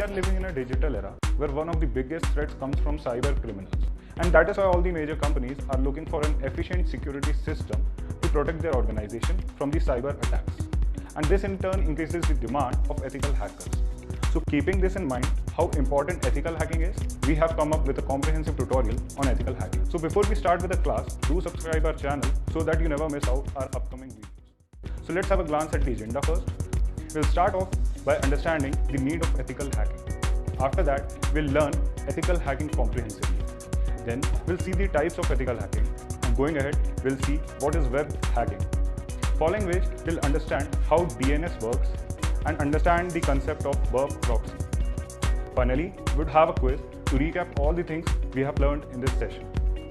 we are living in a digital era where one of the biggest threats comes from cyber criminals. And that is why all the major companies are looking for an efficient security system to protect their organization from the cyber attacks. And this in turn increases the demand of ethical hackers. So keeping this in mind, how important ethical hacking is, we have come up with a comprehensive tutorial on ethical hacking. So before we start with the class, do subscribe our channel so that you never miss out our upcoming videos. So let's have a glance at the agenda first. We'll start off by understanding the need of ethical hacking. After that, we'll learn ethical hacking comprehensively. Then we'll see the types of ethical hacking, and going ahead, we'll see what is web hacking. Following which, we'll understand how DNS works and understand the concept of burp proxy. Finally, we'll have a quiz to recap all the things we have learned in this session.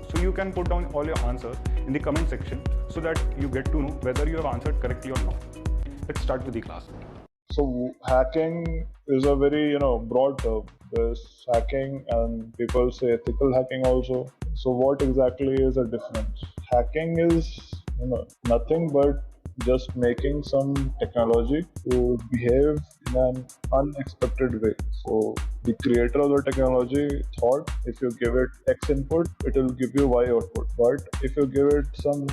So you can put down all your answers in the comment section so that you get to know whether you have answered correctly or not. Let's start with the class. So hacking is a very broad term. There's hacking and people say ethical hacking also. So what exactly is the difference? Hacking is nothing but just making some technology to behave in an unexpected way. So the creator of the technology thought if you give it X input, it will give you Y output. But if you give it some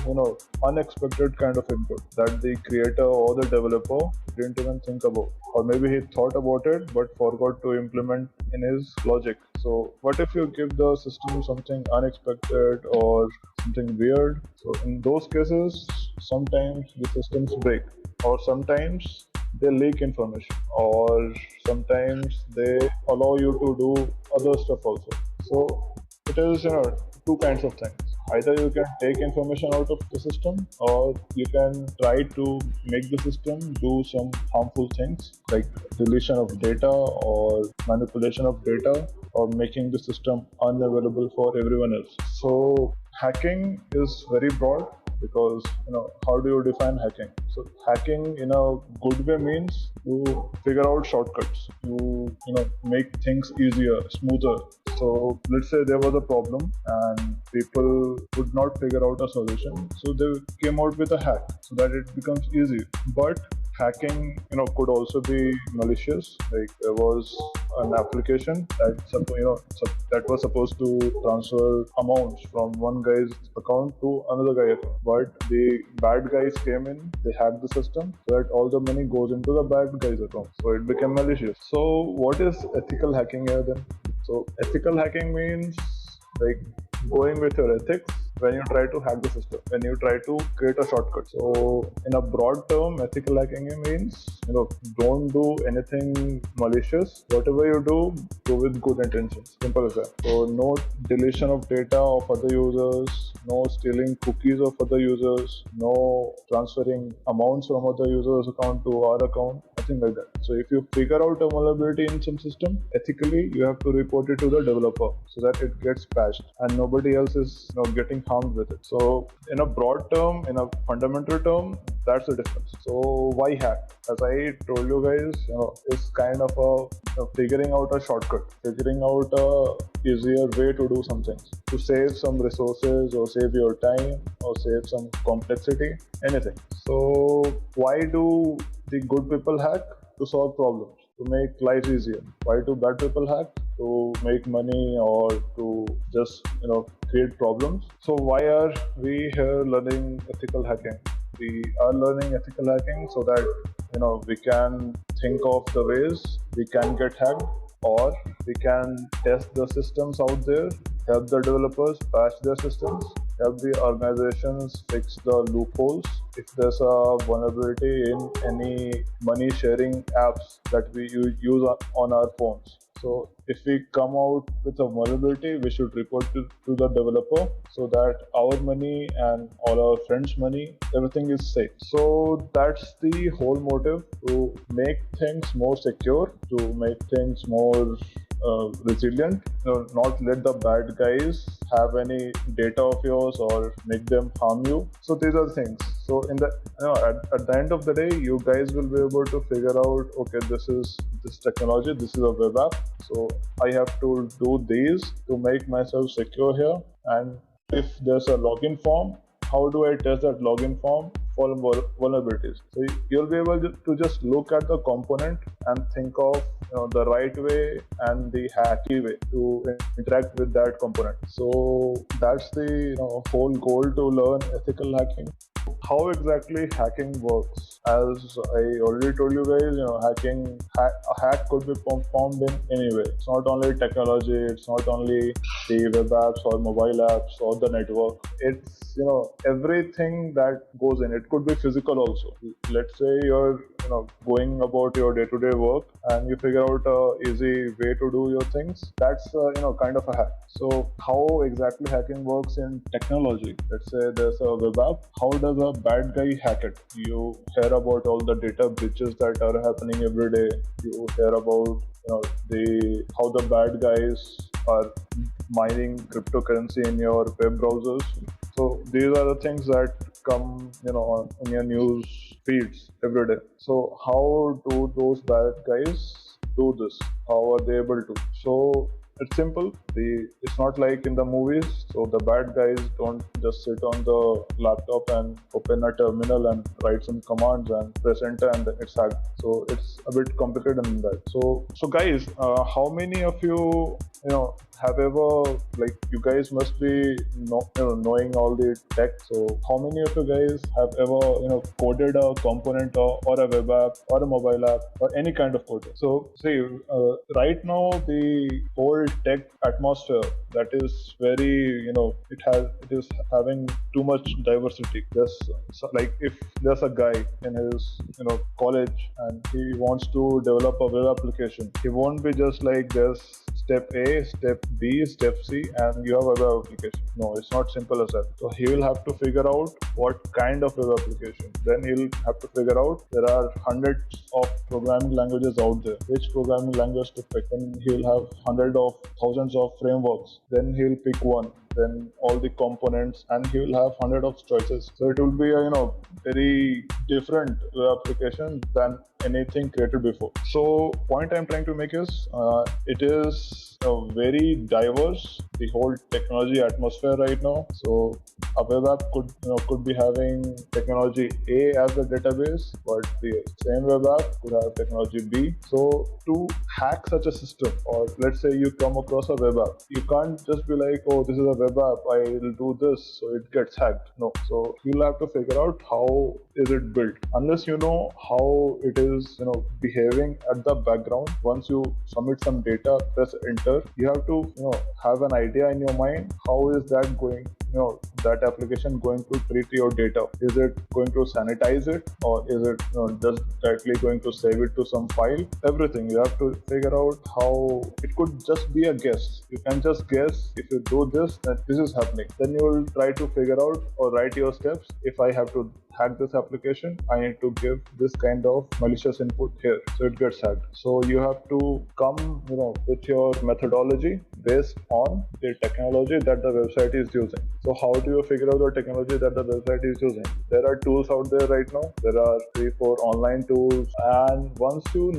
unexpected kind of input that the creator or the developer didn't even think about, or maybe he thought about it but forgot to implement in his logic. So what if you give the system something unexpected or something weird? So in those cases, sometimes the systems break, or sometimes they leak information, or sometimes they allow you to do other stuff also. So it is two kinds of things. Either you can take information out of the system, or you can try to make the system do some harmful things like deletion of data or manipulation of data, or making the system unavailable for everyone else. So hacking is very broad because how do you define hacking? So hacking in a good way means to figure out shortcuts, to make things easier, smoother. So let's say there was a problem and people could not figure out a solution, so they came out with a hack so that it becomes easy. But hacking could also be malicious. Like there was an application that was supposed to transfer amounts from one guy's account to another guy's account, but the bad guys came in, they hacked the system so that all the money goes into the bad guy's account, so it became malicious. So what is ethical hacking here then? So ethical hacking means like going with your ethics when you try to hack the system, when you try to create a shortcut. So in a broad term, ethical hacking means don't do anything malicious. Whatever you do with good intentions. Simple as that. So no deletion of data of other users, no stealing cookies of other users, no transferring amounts from other users' account to our account, nothing like that. So if you figure out a vulnerability in some system, ethically you have to report it to the developer so that it gets patched and nobody else is getting harmed with it. So in a broad term, in a fundamental term, that's the difference. So why hack? As I told you guys, it's kind of a figuring out a shortcut, figuring out a easier way to do some things, to save some resources or save your time or save some complexity, anything. So why do the good people hack? To solve problems, to make life easier. Why do bad people hack? To make money or to just create problems. So why are we here learning ethical hacking? We are learning ethical hacking so that we can think of the ways we can get hacked, or we can test the systems out there, help the developers patch their systems, help the organizations fix the loopholes. If there's a vulnerability in any money sharing apps that we use on our phones. So if we come out with a vulnerability, we should report to the developer so that our money and all our friends' money, everything is safe. So that's the whole motive, to make things more secure, to make things more resilient, not let the bad guys have any data of yours or make them harm you. So these are things. So in the at the end of the day, you guys will be able to figure out, okay, this is this technology, this is a web app, so I have to do these to make myself secure here. And if there's a login form, how do I test that login form vulnerabilities. So you'll be able to just look at the component and think of the right way and the hacky way to interact with that component. So that's the whole goal to learn ethical hacking. How exactly hacking works? As I already told you guys, a hack could be performed in any way. It's not only technology, it's not only the web apps or mobile apps or the network. It's everything that goes in. It could be physical also. Let's say you're going about your day-to-day work and you figure out a easy way to do your things. That's kind of a hack. So how exactly hacking works in technology? Let's say there's a web app. How does a bad guy hack it? You hear about all the data breaches that are happening every day. You hear about how the bad guys are mining cryptocurrency in your web browsers. So these are the things that come on your news feeds every day. So how do those bad guys do this? How are they able to? So it's simple. It's not like in the movies. So the bad guys don't just sit on the laptop and open a terminal and write some commands and press enter and then it's hacked. So it's a bit complicated than that. So guys, how many of you have ever, like, you guys must be knowing all the tech. So how many of you guys have ever coded a component or a web app or a mobile app or any kind of coding? So see, right now the whole tech atmosphere that is very it is having too much diversity. Like if there's a guy in his college and he wants to develop a web application, he won't be just like this step A, step B, step C, and you have a web application. No, it's not simple as that. So he will have to figure out what kind of web application. Then he'll have to figure out there are hundreds of programming languages out there. Which programming language to pick? Then he'll have hundreds of thousands of frameworks. Then he'll pick one. Then all the components, and he will have hundred of choices. So it will be a very different web application than anything created before. So point I'm trying to make is it is very diverse, the whole technology atmosphere right now. So a web app could be having technology A as a database, but the same web app could have technology B. So to hack such a system, or let's say you come across a web app, you can't just be like, oh, this is a web app, I will do this, so it gets hacked. No. So you'll have to figure out how is it built. Unless you know how it is behaving at the background, once you submit some data, press enter, you have to have an idea in your mind, how is that going, that application going to treat your data. Is it going to sanitize it, or is it just directly going to save it to some file? Everything you have to figure out. How it could just be a guess. You can just guess, if you do this, that this is happening. Then you will try to figure out or write your steps. If I have to hack this application, I need to give this kind of malicious input here, so it gets hacked. So you have to come with your methodology based on the technology that the website is using. So how do you figure out the technology that the website is using? There are tools out there right now. There are 3-4 online tools, and once you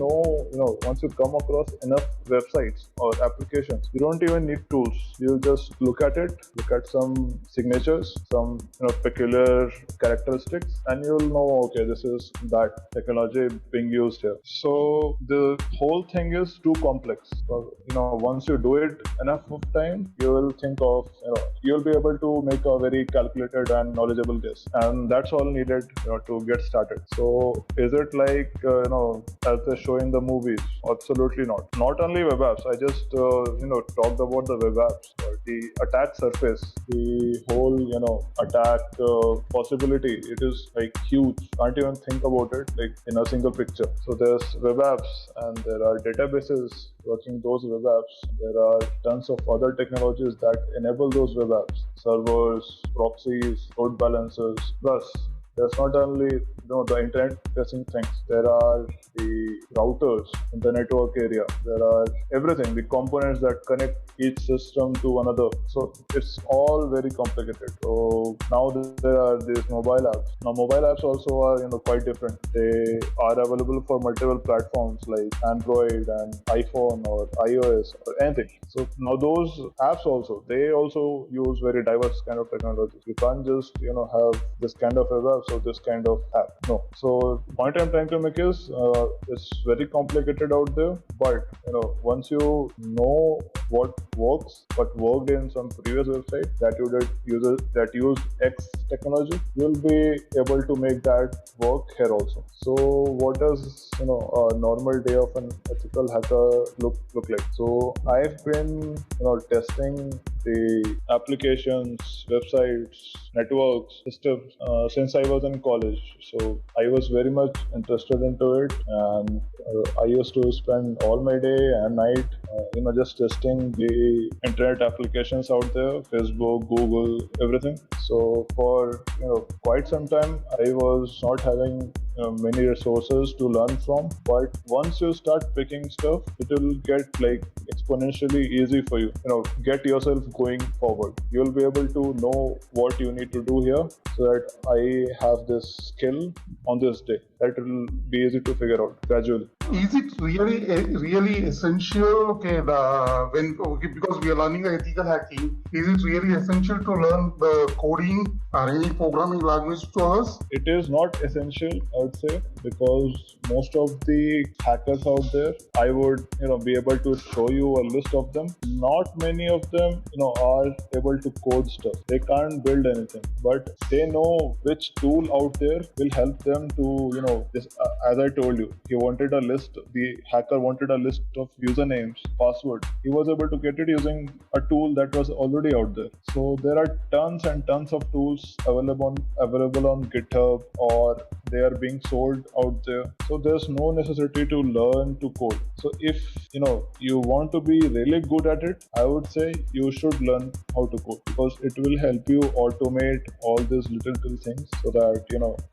once you come across enough websites or applications, you don't even need tools. You just look at it, look at some signatures, some peculiar characteristics, and you'll know, okay, this is that technology being used here. So the whole thing is too complex. So, once you do it enough of time, you will think of, you'll be able to make a very calculated and knowledgeable guess, and that's all needed to get started. So is it like as they show in the movies? Absolutely not. Not only web apps. I just talked about the web apps. The attack surface, the whole attack possibility, it is like huge. Can't even think about it like in a single picture. So there's web apps, and there are databases working those web apps. There are tons of other technologies that enable those web apps: servers, proxies, load balancers. Plus, there's not only the internet facing things. There are the routers in the network area. There are everything, the components that connect each system to another. So it's all very complicated. So now there are these mobile apps. Now mobile apps also are quite different. They are available for multiple platforms like Android and iPhone or iOS or anything. So now those apps also, they also use very diverse kind of technologies. You can't just have this kind of web apps of this kind of hack. No. So point I'm trying to make is it's very complicated out there, but once you know what works, what worked in some previous website that you did used X technology, you'll be able to make that work here also. So what does a normal day of an ethical hacker look like? So I've been testing the applications, websites, networks, systems since I was in college. So I was very much interested into it, and I used to spend all my day and night just testing the internet applications out there, Facebook, Google, everything. So for quite some time I was not having many resources to learn from, but once you start picking stuff, it will get like exponentially easy for you. Get yourself going forward. You'll be able to know what you need to do here, so that I have this skill on this day. That will be easy to figure out gradually. Is it really essential? Because we are learning the ethical hacking, is it really essential to learn the coding or any programming language to us? It is not essential, I would say, because most of the hackers out there, I would be able to show you a list of them. Not many of them are able to code stuff. They can't build anything, but they know which tool out there will help them to as I told you, the hacker wanted a list of usernames, passwords. He was able to get it using a tool that was already out there. So there are tons and tons of tools available on GitHub, or they are being sold out there. So there's no necessity to learn to code. So if you want to be really good at it, I would say you should learn how to code, because it will help you automate all these little things, so that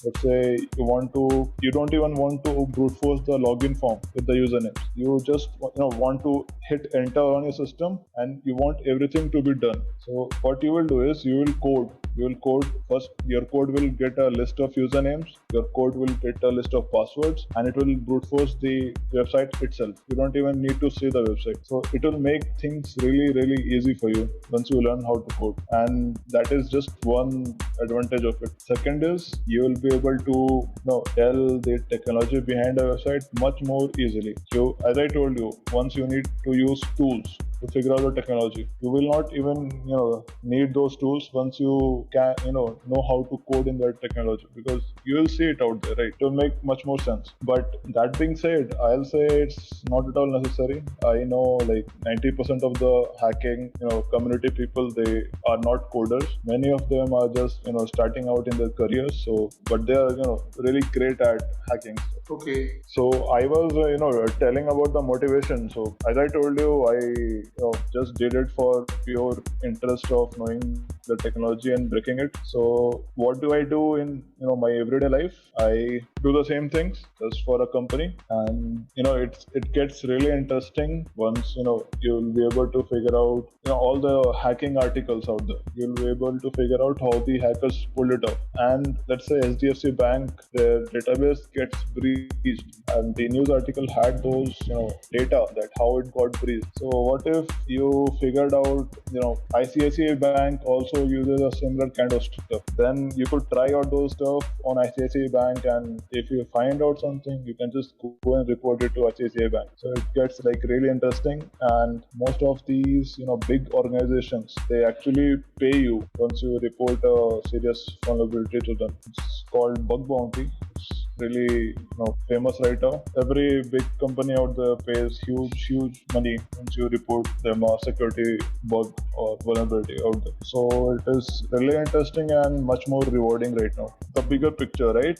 let's say you don't even want to brute force the login form with the username. You just want to hit enter on your system, and you want everything to be done. So what you will do is you will code first. Your code will get a list of usernames, your code will get a list of passwords, and it will brute force the website itself. You don't even need to see the website. So it will make things really, really easy for you once you learn how to code. And that is just one advantage of it. Second is you will be able to tell the technology behind a website much more easily. So as I told you, once you need to use tools to figure out the technology, you will not even need those tools once you can know how to code in that technology, because you will see it out there, right? It will make much more sense. But that being said, I'll say it's not at all necessary. I know like 90% of the hacking community people, they are not coders. Many of them are just starting out in their careers, but they are really great at hacking. Okay. So I was telling about the motivation. So as I told you, I just did it for pure interest of knowing the technology and breaking it. So what do I do in my everyday life? I do the same things just for a company, and it gets really interesting once you'll be able to figure out all the hacking articles out there. You'll be able to figure out how the hackers pulled it off. And let's say HDFC Bank, their database gets breached, and the news article had those data that how it got breached. So what if you figured out ICICI Bank also uses a similar kind of stuff? Then you could try out those stuff on ICICI Bank, and if you find out something, you can just go and report it to ICICI Bank. So it gets like really interesting. And most of these big organizations, they actually pay you once you report a serious vulnerability to them. It's called Bugbounty. It's really famous right now. Every big company out there pays huge money once you report them a security bug or vulnerability out there. So it is really interesting and much more rewarding right now. The bigger picture, right?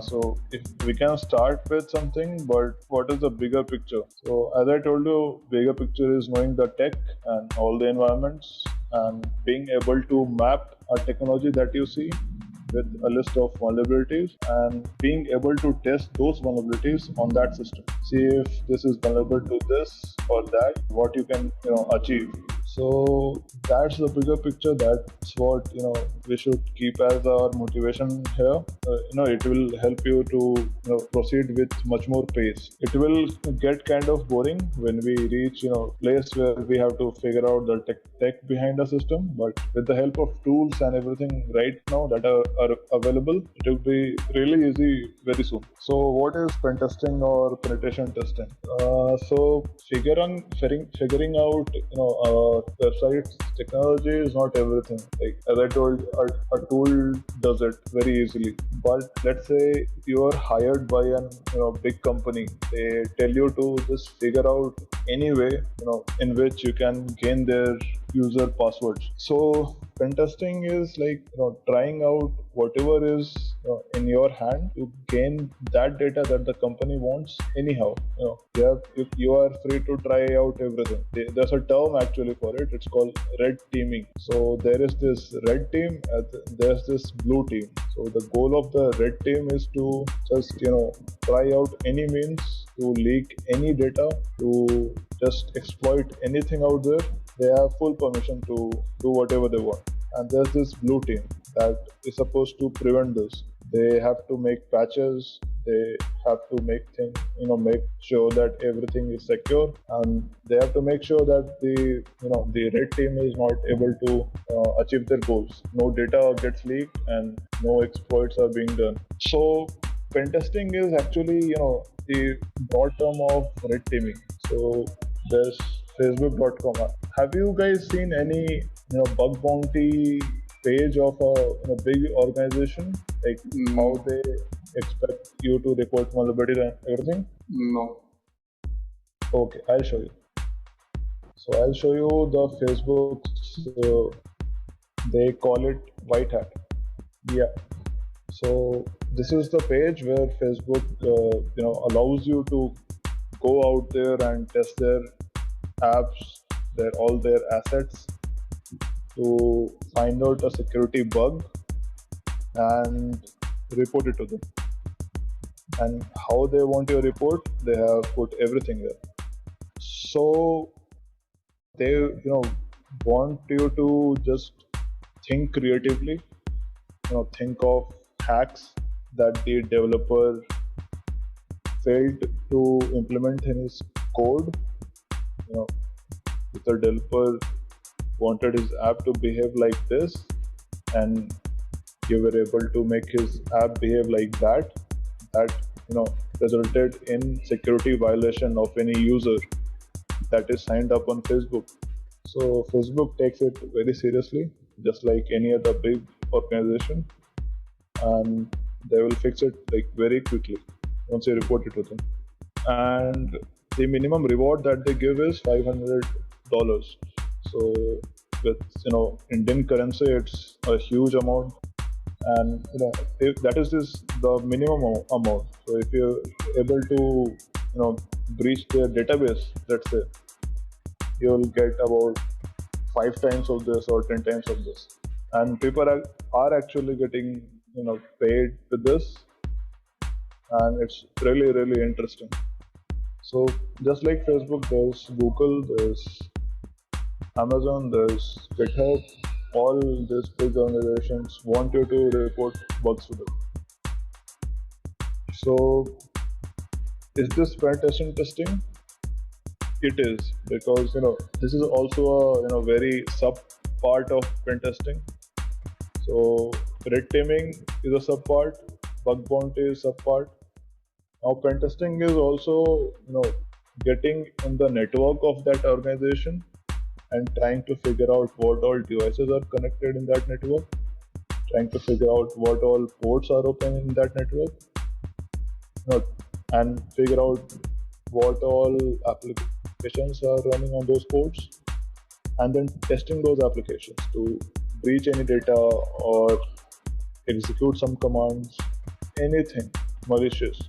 So if we can start with something, but what is the bigger picture? So as I told you, bigger picture is knowing the tech and all the environments, and being able to map a technology that you see with a list of vulnerabilities, and being able to test those vulnerabilities on that system. See if this is vulnerable to this or that, what you can achieve. So that's the bigger picture. That's what we should keep as our motivation here. It will help you to proceed with much more pace. It will get kind of boring when we reach place where we have to figure out the tech behind the system. But with the help of tools and everything right now that are available, it will be really easy very soon. So what is pen testing or penetration testing? So figuring out websites technology is not everything. Like as I told, a tool does it very easily. But let's say you are hired by an big company. They tell you to just figure out any way in which you can gain their user passwords. So pen testing is like trying out whatever is in your hand to gain that data that the company wants. Anyhow, you are free to try out everything. There's a term actually for it. It's called red teaming. So there is this red team, there's this blue team. So the goal of the red team is to just try out any means to leak any data, to just exploit anything out there. They have full permission to do whatever they want. And there's this blue team that is supposed to prevent this. They have to make patches. They have to make sure that everything is secure, and they have to make sure that the red team is not able to achieve their goals. No data gets leaked, and no exploits are being done. So pen testing is actually the broad term of red teaming. So there's Facebook.com. Have you guys seen any Bugbounty page of a big organization, like how they expect you to report vulnerability and everything? No. Okay, I'll show you. So I'll show you the Facebook. They call it Whitehat. Yeah. So this is the page where Facebook allows you to go out there and test their apps, all their assets, to find out a security bug and report it to them. And how they want your report, they have put everything there. So they want you to just think creatively, think of hacks that the developer failed to implement in his code. If the developer wanted his app to behave like this, and you were able to make his app behave like that resulted in security violation of any user that is signed up on Facebook. So Facebook takes it very seriously, just like any other big organization, and they will fix it very quickly once you report it to them. And the minimum reward that they give is $500. So with Indian currency, it's a huge amount, and if that is the minimum amount. So if you're able to breach their database, let's say, you'll get about 5 times of this or 10 times of this, and people are actually getting paid with this, and it's really, really interesting. So just like Facebook, there's Google, there's Amazon, there's GitHub. All these big organizations want you to report bugs to them. So is this pen testing? It is, because this is also a very sub part of pen testing. So red teaming is a sub part, bug bounty is sub part. Now pen testing is also getting in the network of that organization and trying to figure out what all devices are connected in that network, trying to figure out what all ports are open in that network, and figure out what all applications are running on those ports, and then testing those applications to breach any data or execute some commands, anything malicious,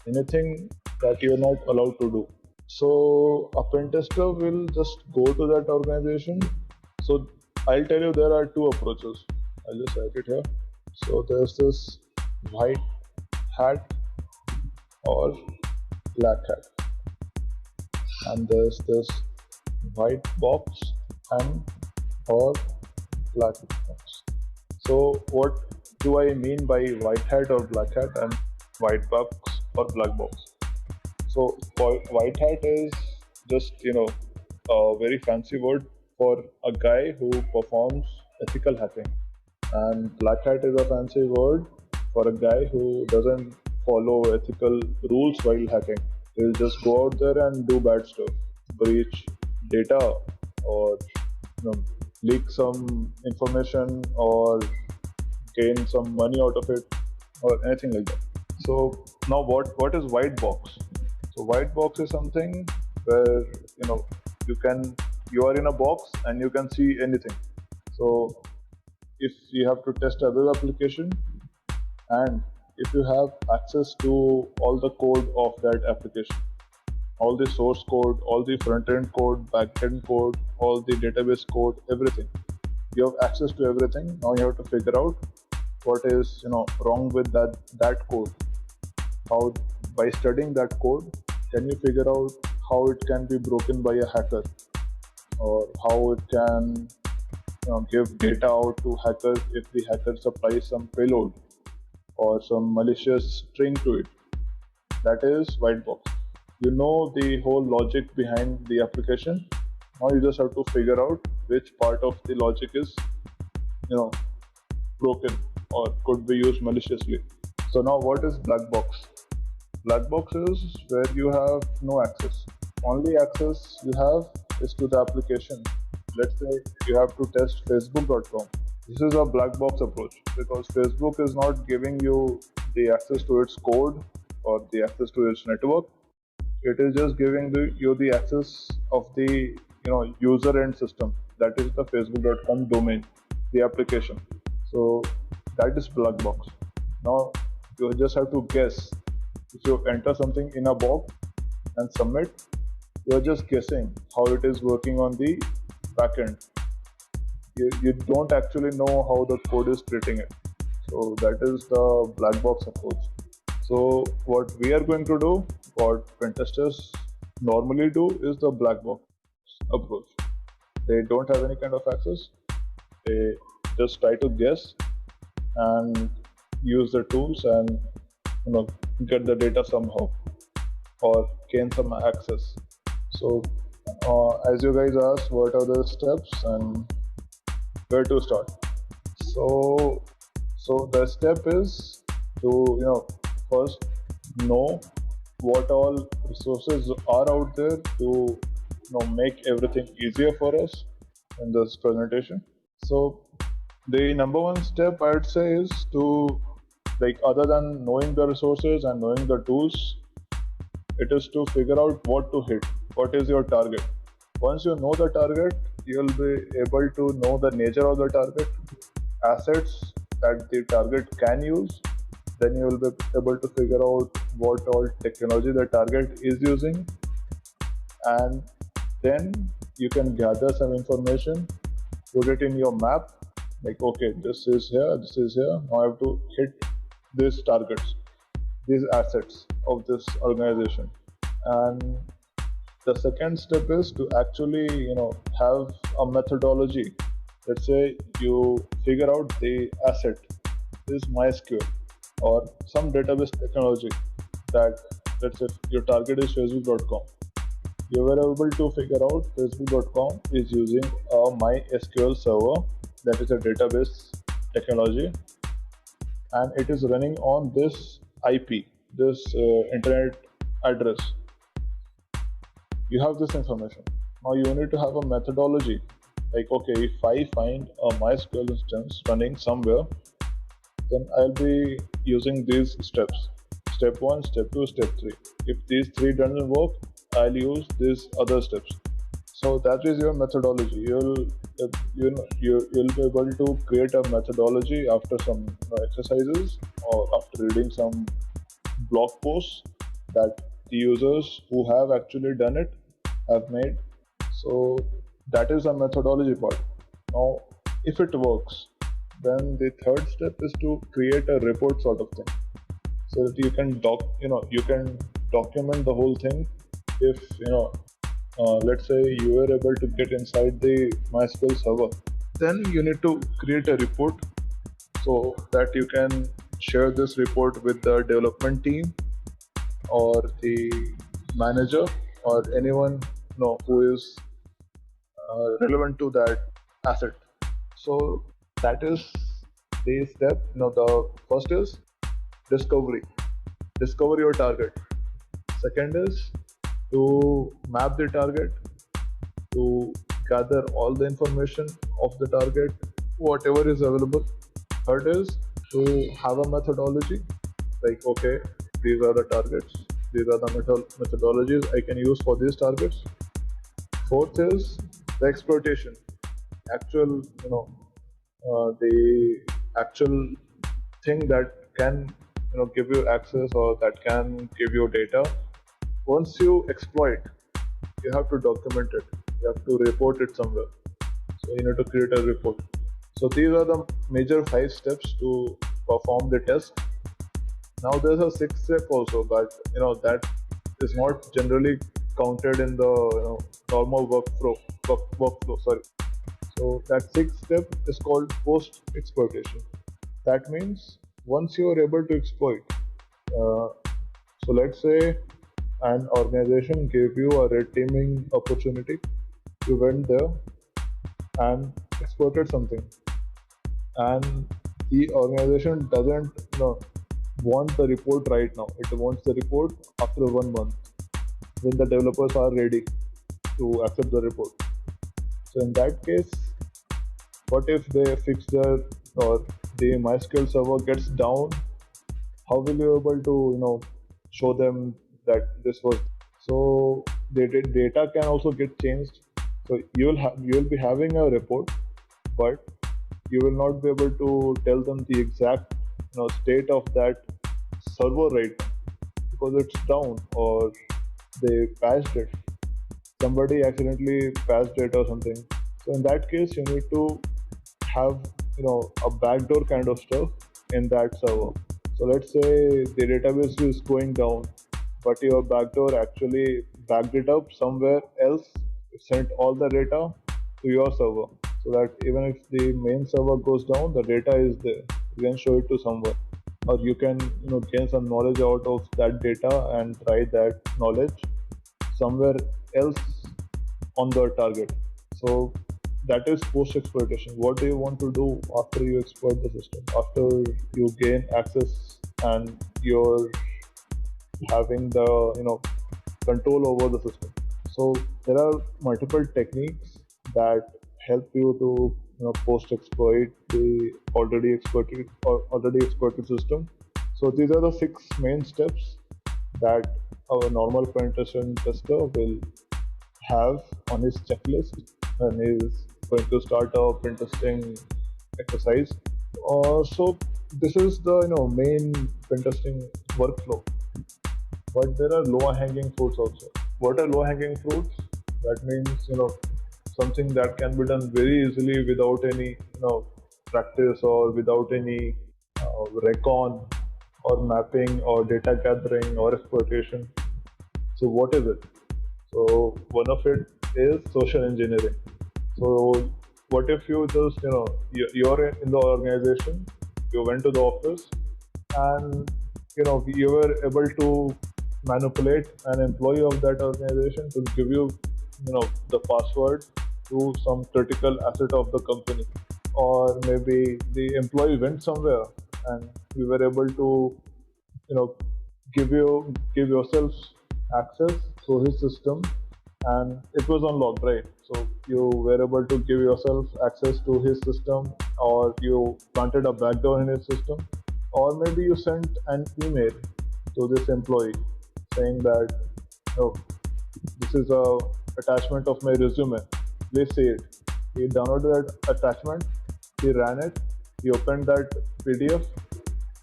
anything that you're not allowed to do. So a pen tester will just go to that organization. So I'll tell you, there are 2 approaches. I'll just write it here. So there's this white hat or black hat, and there's this white box and or black box. So what do I mean by white hat or black hat and white box or black box? So white hat is just a very fancy word for a guy who performs ethical hacking, and black hat is a fancy word for a guy who doesn't follow ethical rules while hacking. He'll just go out there and do bad stuff, breach data, or leak some information, or gain some money out of it, or anything like that. So now what is white box? So white box is something where you can you are in a box and you can see anything. So if you have to test a web application, and if you have access to all the code of that application, all the source code, all the front-end code, back-end code, all the database code, everything, you have access to everything. Now you have to figure out what is wrong with that code. How, by studying that code, can you figure out how it can be broken by a hacker, or how it can give data out to hackers if the hacker supplies some payload or some malicious string to it. That is white box. You know the whole logic behind the application. Now you just have to figure out which part of the logic is broken or could be used maliciously. So now what is black box? Black box is where you have no access. Only access you have is to the application. Let's say you have to test facebook.com. This is a black box approach because Facebook is not giving you the access to its code or the access to its network. It is just giving you the access of the user end system. That is the facebook.com domain, the application. So that is black box. Now you just have to guess. If you enter something in a box and submit, you are just guessing how it is working on the backend. You don't actually know how the code is treating it. So that is the black box approach. So what we are going to do, what pen testers normally do, is the black box approach. They don't have any kind of access. They just try to guess and use the tools and get the data somehow or gain some access. So as you guys asked, what are the steps and where to start? So the step is to first know what all resources are out there to make everything easier for us in this presentation. So the number one step I'd say is to, other than knowing the resources and knowing the tools, it is to figure out what to hit. What is your target? Once you know the target, you'll be able to know the nature of the target, assets that the target can use. Then you will be able to figure out what all technology the target is using, and then you can gather some information, put it in your map, okay, this is here, now I have to hit these targets, these assets of this organization. And the second step is to actually have a methodology. Let's say you figure out the asset is MySQL or some database technology that, let's say your target is facebook.com. You were able to figure out facebook.com is using a MySQL server, that is a database technology, and it is running on this IP, this internet address. You have this information. Now you need to have a methodology. Okay, if I find a MySQL instance running somewhere, then I'll be using these steps. Step 1, step 2, step 3. If these 3 doesn't work, I'll use these other steps. So that is your methodology. You'll be able to create a methodology after some exercises or after reading some blog posts that the users who have actually done it have made. So that is a methodology part. Now, if it works, then the third step is to create a report sort of thing, so that you can document the whole thing. If let's say you were able to get inside the MySQL server, then you need to create a report so that you can share this report with the development team or the manager or anyone who is relevant to that asset. So that is the step. The first is discovery. Discover your target. Second is to map the target, to gather all the information of the target, whatever is available. Third is to have a methodology, like, okay, these are the targets, these are the methodologies I can use for these targets. Fourth is the exploitation, actual, the actual thing that can, give you access or that can give you data. Once you exploit, you have to document it. You have to report it somewhere. So you need to create a report. So these are the major 5 steps to perform the test. Now there's a 6th step also, but that is not generally counted in the normal workflow. Sorry. So that 6th step is called post exploitation. That means once you are able to exploit, so let's say an organization gave you a red teaming opportunity, you went there and exploited something, and the organization doesn't want the report right now. It wants the report after 1 month when the developers are ready to accept the report. So in that case, what if they fix their or the MySQL server gets down? How will you able to show them that this was? So the data can also get changed. So you'll be having a report, but you will not be able to tell them the exact state of that server right now because it's down or they patched it. Somebody accidentally patched it or something. So in that case, you need to have a backdoor kind of stuff in that server. So let's say the database is going down, but your backdoor actually backed it up somewhere else. It sent all the data to your server, so that even if the main server goes down, the data is there. You can show it to someone, or you can gain some knowledge out of that data and try that knowledge somewhere else on the target. So that is post exploitation. What do you want to do after you exploit the system, after you gain access and you're having the control over the system? So there are multiple techniques that help you to post exploit the already exploited system. So these are the 6 main steps that our normal penetration tester will have on his checklist when he's going to start a pentesting exercise. So this is the main pentesting workflow. But there are low-hanging fruits also. What are low-hanging fruits? That means something that can be done very easily without any practice or without any recon or mapping or data gathering or exploitation. So what is it? So one of it is social engineering. So what if you just you're in the organization, you went to the office, and you were able to manipulate an employee of that organization to give you the password to some critical asset of the company, or maybe the employee went somewhere and you were able to give yourself access to his system, and it was unlocked, right? So you were able to give yourself access to his system, or you planted a backdoor in his system, or maybe you sent an email to this employee saying that, this is a attachment of my resume, please see it. He downloaded that attachment, he ran it, he opened that PDF,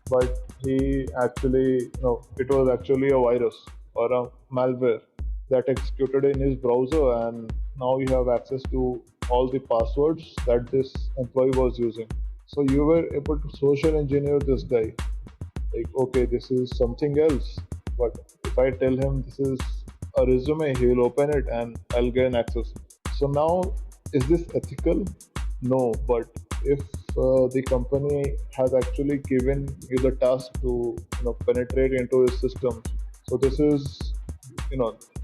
but he actually, it was actually a virus or a malware that executed in his browser, and now you have access to all the passwords that this employee was using. So you were able to social engineer this guy. Like, okay, this is something else, but if I tell him this is a resume, he will open it and I'll gain access. So now, is this ethical? No, but if the company has actually given you the task to penetrate into his systems, so this is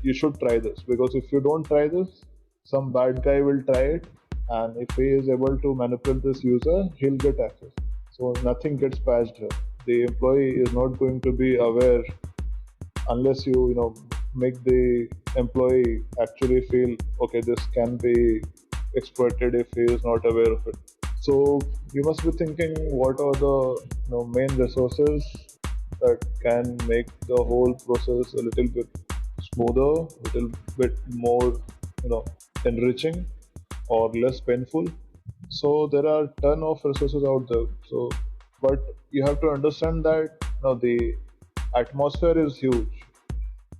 you should try this, because if you don't try this, some bad guy will try it, and if he is able to manipulate this user, he'll get access. So nothing gets patched here. The employee is not going to be aware unless you make the employee actually feel, okay, this can be exploited if he is not aware of it. So you must be thinking, what are the main resources that can make the whole process a little bit smoother, little bit more enriching or less painful. So there are ton of resources out there. So, but you have to understand that the atmosphere is huge.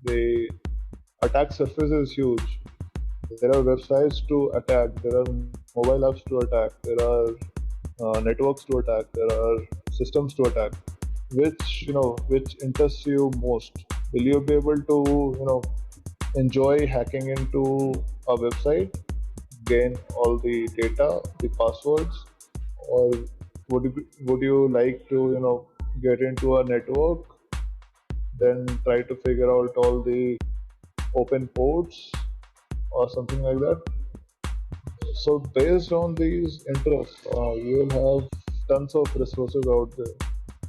The attack surface is huge. There are websites to attack. There are mobile apps to attack. There are networks to attack. There are systems to attack. Which interests you most? Will you be able to enjoy hacking into a website, gain all the data, the passwords, or would you like to get into a network, then try to figure out all the open ports or something like that? So based on these interests, you will have tons of resources out there.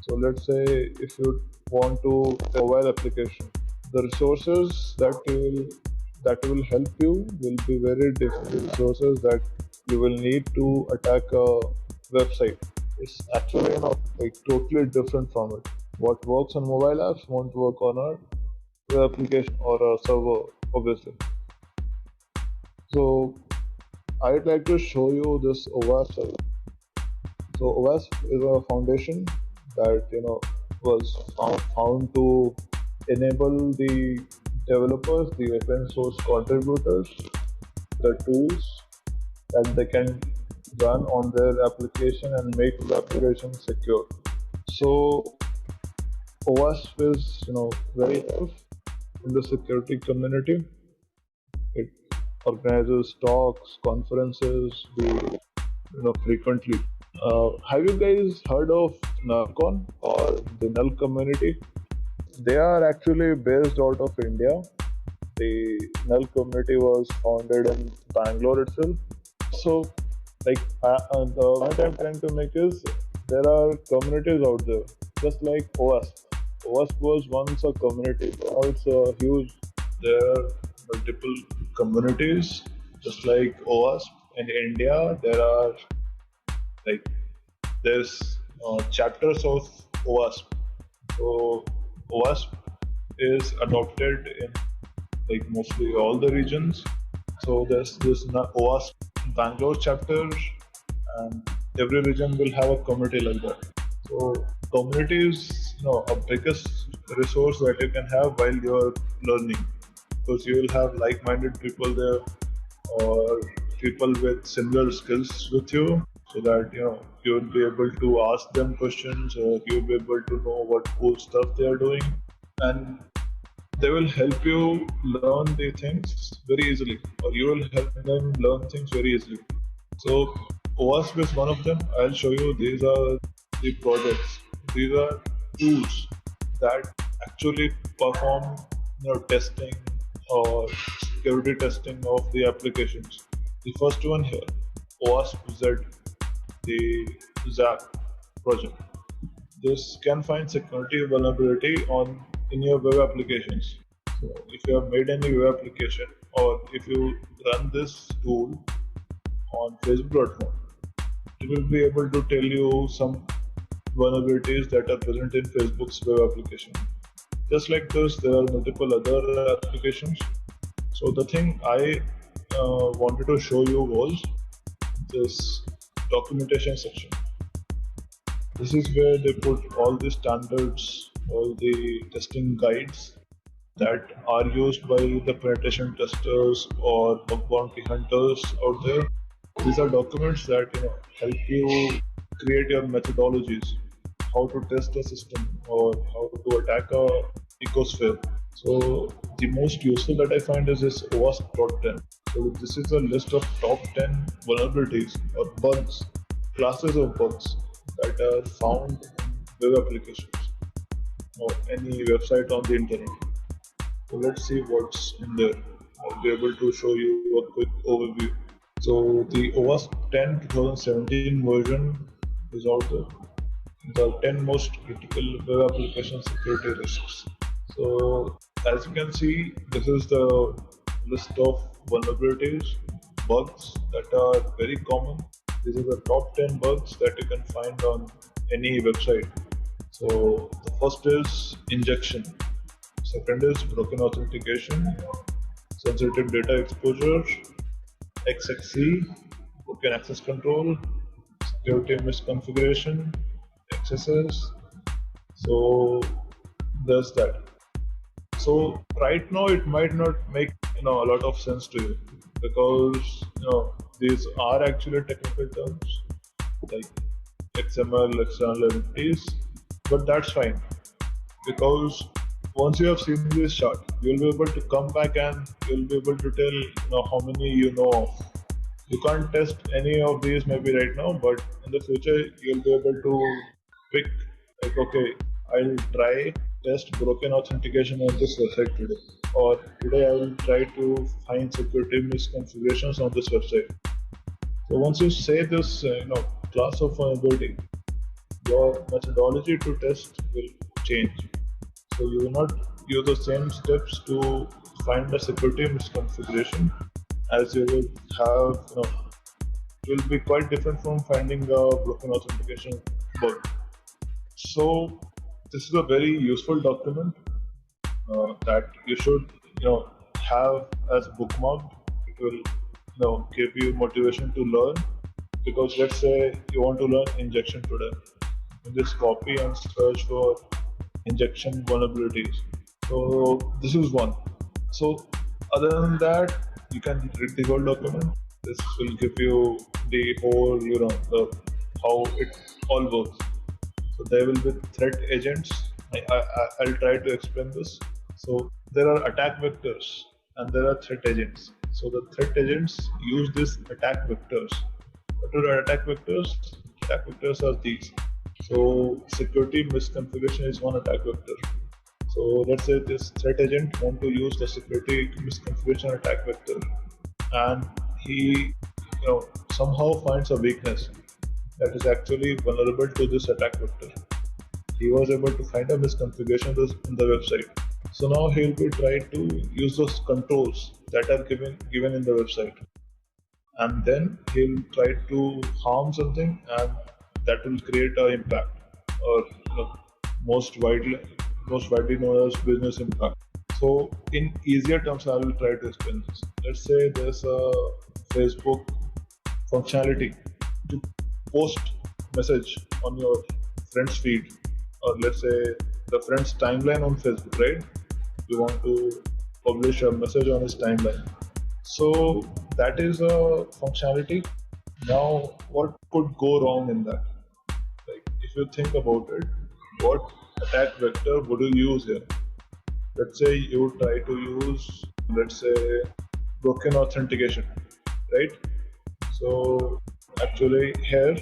So let's say if you want to mobile application, the resources that will help you will be very different resources that you will need to attack a website. It's actually like totally different from it. What works on mobile apps won't work on a web application or a server, obviously. So I'd like to show you this OWASP. So OWASP is a foundation that was found to enable the developers, the open source contributors, the tools that they can run on their application and make the application secure. So OWASP is very active in the security community. It organizes talks, conferences, frequently. Have you guys heard of NULCon or the Null community? They are actually based out of India. The Null community was founded in Bangalore itself. So, the point I'm trying to make is there are communities out there, just like OWASP. OWASP was once a community, now it's a huge. There are multiple communities, just like OWASP. In India, there's chapters of OWASP. So OWASP is adopted in mostly all the regions. So there's this OWASP Bangalore chapter, and every region will have a community like that. So community is a biggest resource that you can have while you're learning, because you will have like-minded people there or people with similar skills with you, so that you will be able to ask them questions, or you'll be able to know what cool stuff they are doing, and they will help you learn the things very easily, or you will help them learn things very easily. So OWASP is one of them. I'll show you. These are the projects. These are tools that actually perform testing or security testing of the applications. The first one here, OWASP-Z, the ZAP project. This can find security vulnerability in your web applications. So if you have made any web application, or if you run this tool on Facebook.com, it will be able to tell you some vulnerabilities that are present in Facebook's web application. Just like this, there are multiple other applications. So the thing I wanted to show you was this documentation section. This is where they put all the standards, all the testing guides that are used by the penetration testers or Bugbounty hunters out there. These are documents that help you create your methodologies, how to test a system or how to attack a ecosphere. So the most useful that I find is this OWASP top 10. So this is a list of top 10 vulnerabilities or bugs, classes of bugs that are found in web applications or any website on the internet. So let's see what's in there. I'll be able to show you a quick overview. So the OWASP 10 2017 version is out there. The 10 most critical web application security risks. So as you can see, this is the list of vulnerabilities, bugs that are very common. These are the top 10 bugs that you can find on any website. So the first is injection. Second is broken authentication, sensitive data exposure, XXC, broken access control, security misconfiguration, XSS. So there's that. So right now it might not make a lot of sense to you because these are actually technical terms like XML, external entities, but that's fine because once you have seen this chart, you'll be able to come back and you'll be able to tell how many you know of. You can't test any of these maybe right now, but in the future you'll be able to pick like, okay, I'll try test broken authentication on this website today, or today I will try to find security misconfigurations on this website. So once you say this, class of vulnerability, your methodology to test will change. So you will not use the same steps to find a security misconfiguration as you will have, it will be quite different from finding a broken authentication bug. So this is a very useful document that you should, have as bookmarked. It will, give you motivation to learn. Because let's say you want to learn injection today, you just copy and search for injection vulnerabilities. So this is one. So other than that, you can read the whole document. This will give you the whole, how it all works. So there will be threat agents. I'll try to explain this. So there are attack vectors and there are threat agents. So the threat agents use these attack vectors. What are attack vectors? Attack vectors are these. So security misconfiguration is one attack vector. So let's say this threat agent want to use the security misconfiguration attack vector, and he, somehow finds a weakness that is actually vulnerable to this attack vector. He was able to find a misconfiguration in the website. So now he will be trying to use those controls that are given in the website, and then he'll try to harm something, and that will create an impact, or most widely known as business impact. So in easier terms, I will try to explain this. Let's say there's a Facebook functionality to post message on your friend's feed, or let's say the friend's timeline on Facebook, right? You want to publish a message on his timeline. So that is a functionality. Now, what could go wrong in that? Like, if you think about it, what attack vector would you use here? Let's say you try to use, let's say, broken authentication, right? So actually here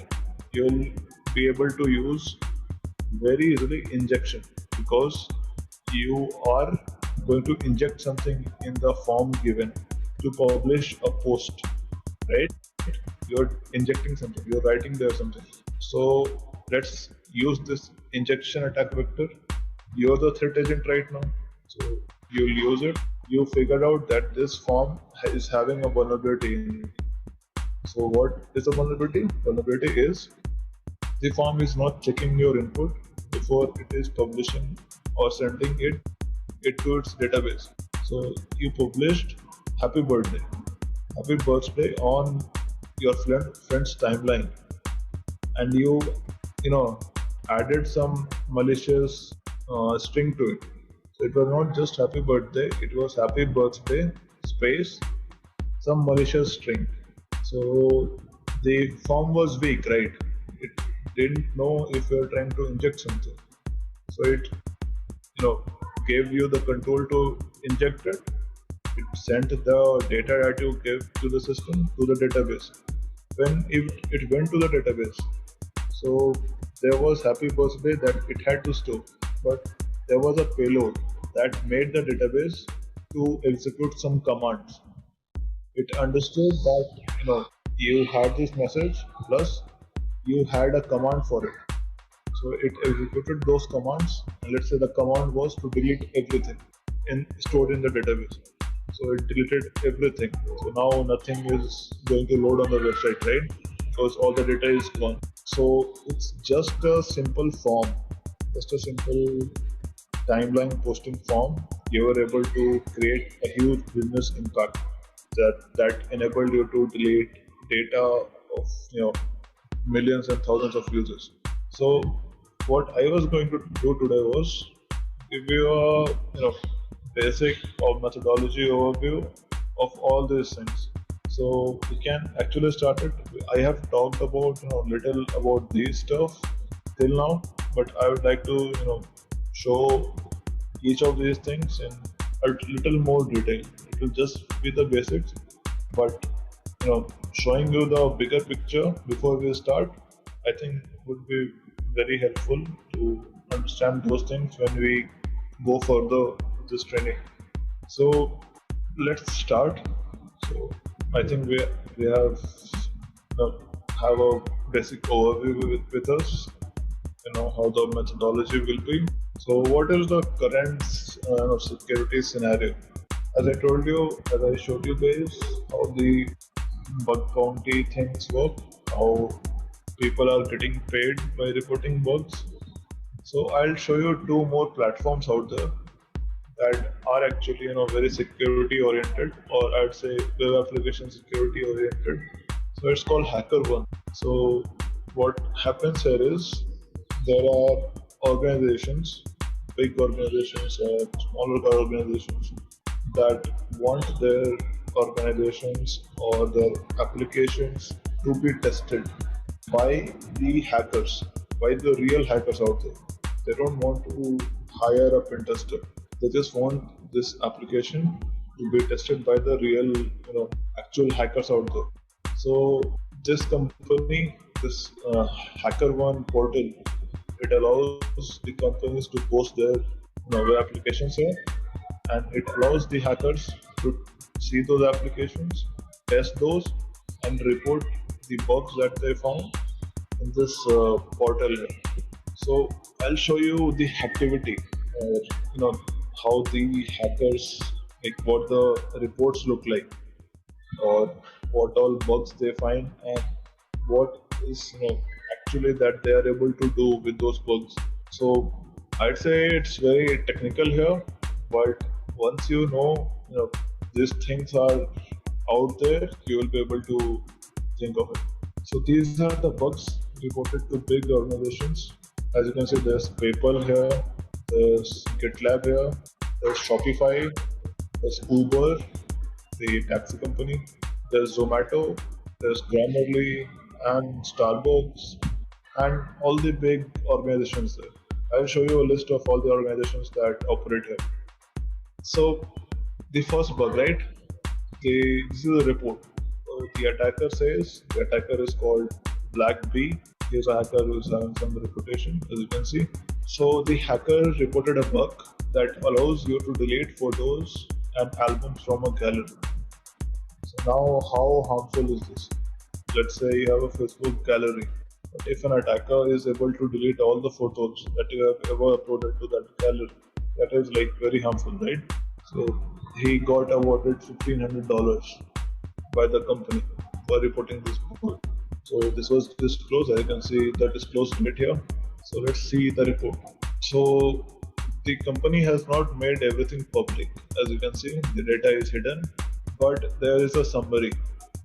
you'll be able to use very easily injection, because you are going to inject something in the form given to publish a post, right? You're injecting something, you're writing there something. So let's use this injection attack vector. You're the threat agent right now, so you'll use it. You figured out that this form is having a vulnerability in it. So what is the vulnerability? Vulnerability is the form is not checking your input before it is publishing or sending it to its database. So you published happy birthday on your friend's timeline, and you added some malicious string to it. So it was not just happy birthday, it was happy birthday space some malicious string. So the form was weak, right? It didn't know if you were trying to inject something. So it gave you the control to inject it. It sent the data that you gave to the system to the database. When it went to the database, so there was happy birthday that it had to store, but there was a payload that made the database to execute some commands. It understood that you had this message plus you had a command for it. So it executed those commands, and let's say the command was to delete everything stored in the database. So it deleted everything. So now nothing is going to load on the website, right? Because all the data is gone. So it's just a simple form, just a simple timeline posting form. You were able to create a huge business impact that enabled you to delete data of millions and thousands of users. So what I was going to do today was give you a basic or methodology overview of all these things. So we can actually start it. I have talked about little about these stuff till now, but I would like to show each of these things in a little more detail. It will just be the basics, but showing you the bigger picture before we start, I think would be very helpful to understand those things when we go further with this training. So let's start. So I think we have a basic overview with us. How the methodology will be. So what is the current security scenario? As I told you, as I showed you guys, how the Bugbounty things work, how people are getting paid by reporting bugs. So I'll show you two more platforms out there that are actually very security oriented, or I'd say web application security oriented. So it's called HackerOne. So what happens here is there are organizations, big organizations or smaller organizations that want their organizations or their applications to be tested by the hackers, by the real hackers out there. They don't want to hire a pentester. They just want this application to be tested by the real, actual hackers out there. So this company, this HackerOne portal, it allows the companies to post their web applications here, and it allows the hackers to see those applications, test those, and report the bugs that they found in this portal here. So I'll show you the activity, how the hackers, like what the reports look like, or what all bugs they find, and what is actually that they are able to do with those bugs. So I'd say it's very technical here, but once these things are out there, you will be able to think of it. So these are the bugs reported to big organizations. As you can see, there's PayPal here, there's GitLab here, there's Shopify, there's Uber, the taxi company, there's Zomato, there's Grammarly, and Starbucks, and all the big organizations there. I'll show you a list of all the organizations that operate here. So the first bug, right? This is a report. So the attacker says, the attacker is called Black B. He's a hacker who's having some reputation, as you can see. So the hacker reported a bug that allows you to delete photos and albums from a gallery. So now how harmful is this? Let's say you have a Facebook gallery, but if an attacker is able to delete all the photos that you have ever uploaded to that gallery, that is like very harmful, right? So he got awarded $1,500 by the company for reporting this bug. So this was disclosed. I can see the disclosed date here. So let's see the report. So the company has not made everything public. As you can see, the data is hidden, but there is a summary.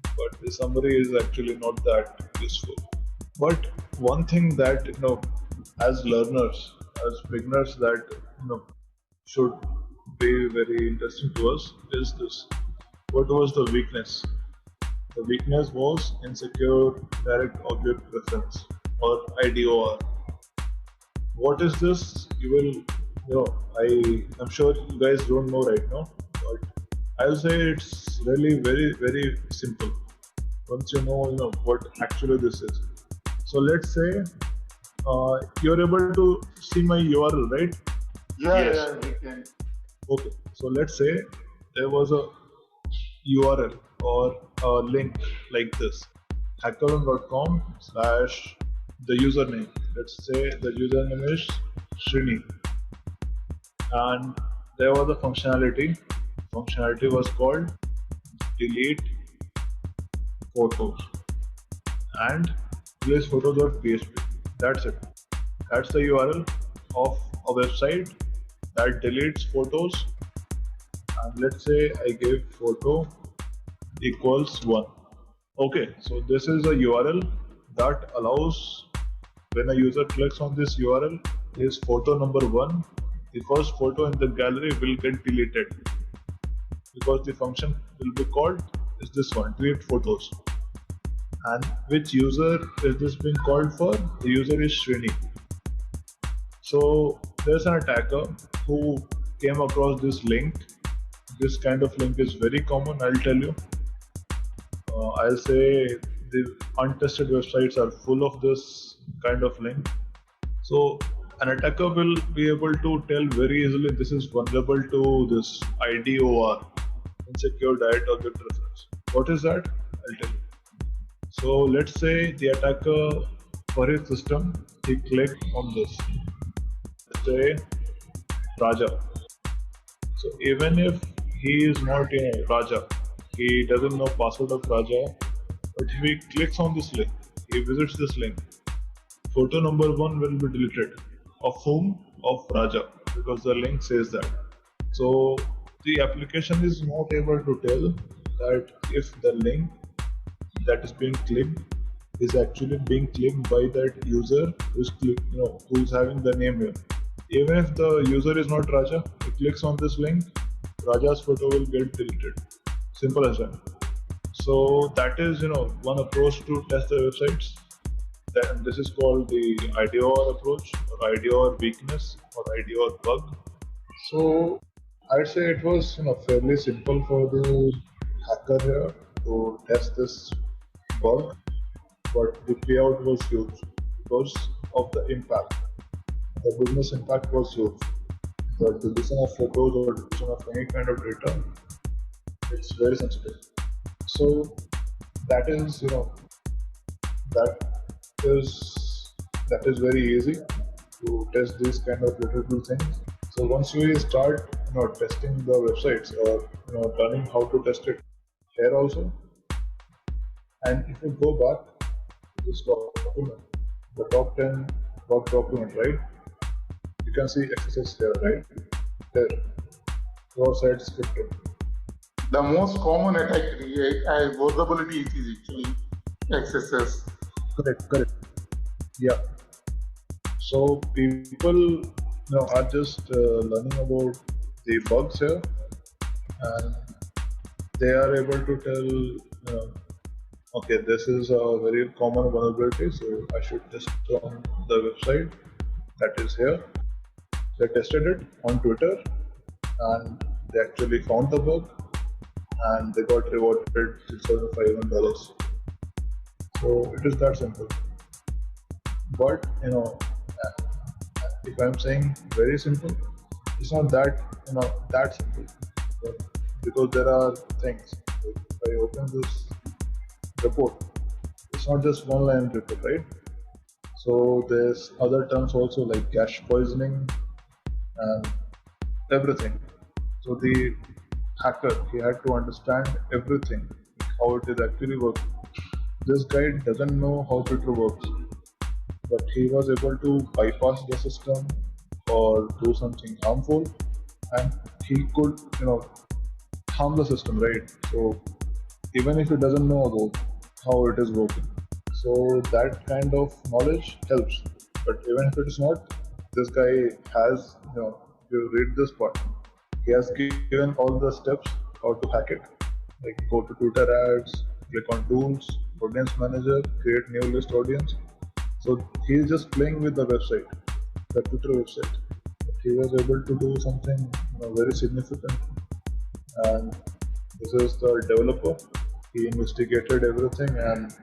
But the summary is actually not that useful. But one thing that as learners, as beginners, that should be very interesting to us is this. What was the weakness? The weakness was insecure direct object reference, or IDOR. What is this? You will I'm sure you guys don't know right now, but I'll say it's really very, very simple once you know what actually this is. So let's say you're able to see my URL, right? Yeah, we can. Okay, so let's say there was a URL or a link like this, hackerone.com slash the username. Let's say the username is Srini, and there was a functionality. Functionality was called delete photos and place photos.php. That's it. That's the URL of a website that deletes photos. And let's say I give photo equals 1. Okay, so this is a URL that allows when a user clicks on this URL, his photo number 1, the first photo in the gallery will get deleted because the function will be called is this one, delete photos. And which user is this being called for? The user is Srini. So there's an attacker who came across this link. This kind of link is very common, I'll tell you. I'll say the untested websites are full of this kind of link. So an attacker will be able to tell very easily this is vulnerable to this IDOR, insecure direct object reference. What is that? I'll tell you. So let's say the attacker for his system, he clicked on this. Let's say Raja. So even if he is not Raja, he doesn't know password of Raja, but if he clicks on this link, he visits this link, photo number 1 will be deleted. Of whom? Of Raja, because the link says that. So the application is not able to tell that if the link that is being clicked is actually being clicked by that user who's having the name here. Even if the user is not Raja, he clicks on this link, Raja's photo will get deleted. Simple as that. So that is one approach to test the websites. Then this is called the IDOR approach, or IDOR weakness, or IDOR bug. So I'd say it was fairly simple for the hacker here to test this bug, but the payout was huge because of the impact. The business impact was huge. The deletion of photos or deletion of any kind of data, it's very sensitive. So that is that is very easy to test these kind of little things. So once we start testing the websites or learning how to test it here also, and if you go back to this document, the top 10 bug document, right? You can see XSS here, right? There, cross-site scripting. The most common attack vulnerability is actually XSS. Correct. Yeah. So people are just learning about the bugs here, and they are able to tell, okay, this is a very common vulnerability, so I should test on the website that is here. They tested it on Twitter, and they actually found the bug, and they got rewarded $6,500. So it is that simple. But if I'm saying very simple, it's not that that simple, because there are things. If I open this report, it's not just one line report, right? So there's other terms also like gas poisoning and everything. So the hacker, he had to understand everything, how it is actually working. This guy doesn't know how Twitter works, but he was able to bypass the system or do something harmful, and he could harm the system, right? So even if he doesn't know about how it is working, so that kind of knowledge helps. But even if it is not, this guy has you read this part, he has given all the steps how to hack it, like go to Twitter ads, click on tools, audience manager, create new list audience. So he is just playing with the website, the Twitter website. he was able to do something very significant. And this is the developer. He investigated everything and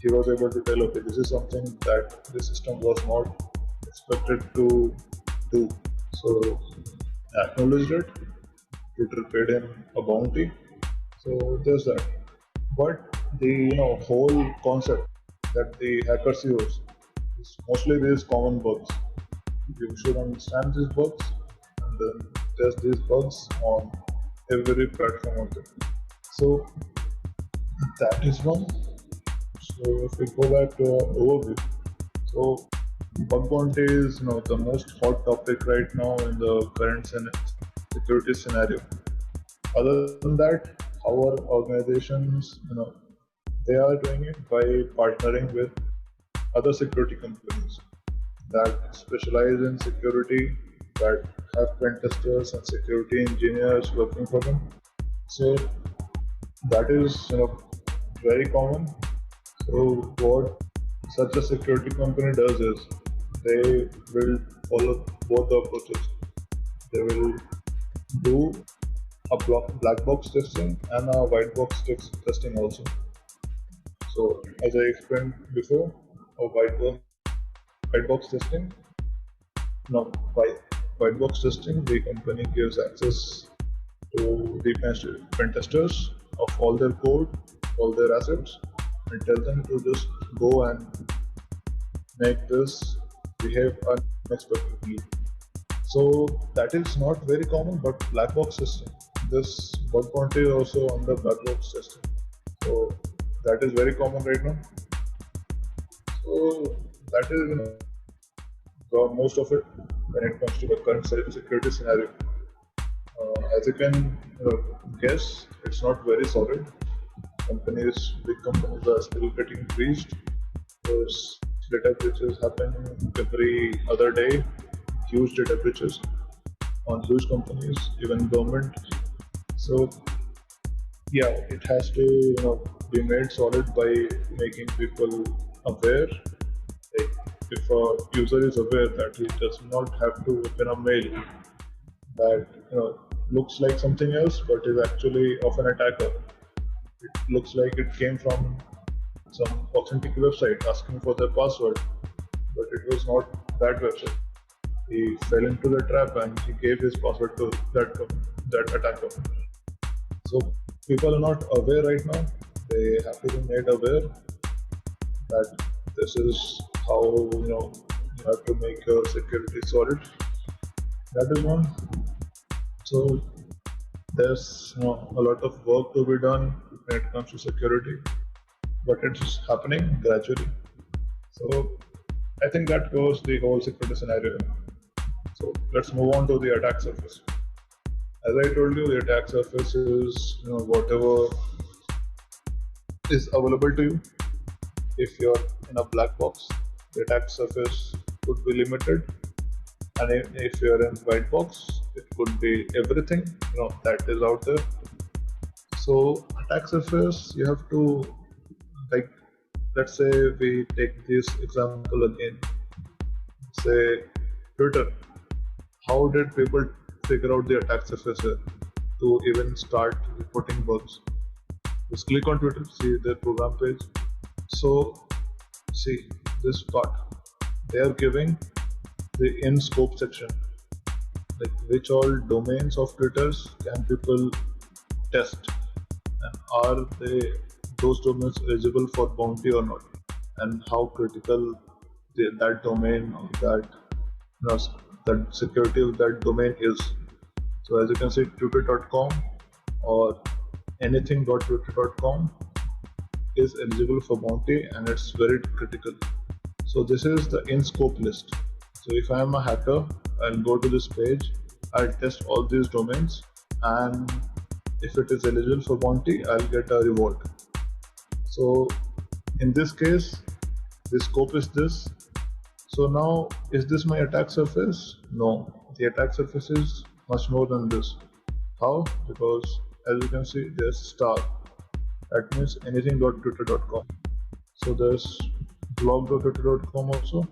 he was able to tell, okay, this is something that the system was not expected to do. So I acknowledged it. Twitter paid him a bounty. So there's that. But the whole concept that the hackers use is mostly these common bugs. You should understand these bugs and then test these bugs on every platform out there. So that is one. So if we go back to our overview, so Bugbounty is the most hot topic right now in the current security scenario. Other than that, our organizations, they are doing it by partnering with other security companies that specialize in security, that have pentesters and security engineers working for them. So that is very common. So what such a security company does is they will follow both the approaches. They will do a black box testing and a white box testing also. So as I explained before, a white box testing. Now, by white box testing, the company gives access to the pen testers of all their code, all their assets, and tell them to just go and make this behave unexpectedly. So that is not very common, but black box testing. This bug bounty is also under black box testing. So that is very common right now. So that is most of it when it comes to the current cybersecurity scenario. As you can guess, it's not very solid. Big companies are still getting breached. There's data breaches happen every other day, huge data breaches on huge companies, even government. So yeah, it has to be made solid by making people aware. Like if a user is aware that he does not have to open a mail that looks like something else but is actually of an attacker. It looks like it came from some authentic website asking for their password, but it was not that website. He fell into the trap and he gave his password to that attacker. So people are not aware right now. They have to be made aware that this is how you have to make your security solid. That is one. So there's a lot of work to be done when it comes to security, but it's happening gradually. So I think that covers the whole security scenario. So let's move on to the attack surface. As I told you, the attack surface is whatever is available to you. If you're in a black box, the attack surface could be limited, and if you're in white box, it could be everything that is out there. So attack surface, you have to, like, let's say we take this example again. Say Twitter. How did people figure out the attack surface here to even start reporting bugs? Just click on Twitter, see their program page. So see this part. They are giving the in scope section, like which all domains of Twitters can people test, and are those domains eligible for bounty or not, and how critical that domain or that security of that domain is. So as you can see, twitter.com or anything.twitter.com is eligible for bounty, and it's very critical. So this is the in scope list. So if I am a hacker, I'll go to this page, I'll test all these domains, and if it is eligible for bounty, I'll get a reward. So in this case, the scope is this. So now, is this my attack surface? No, the attack surface is much more than this. How? Because as you can see, there's star. That means anything.twitter.com. So there's blog.twitter.com also.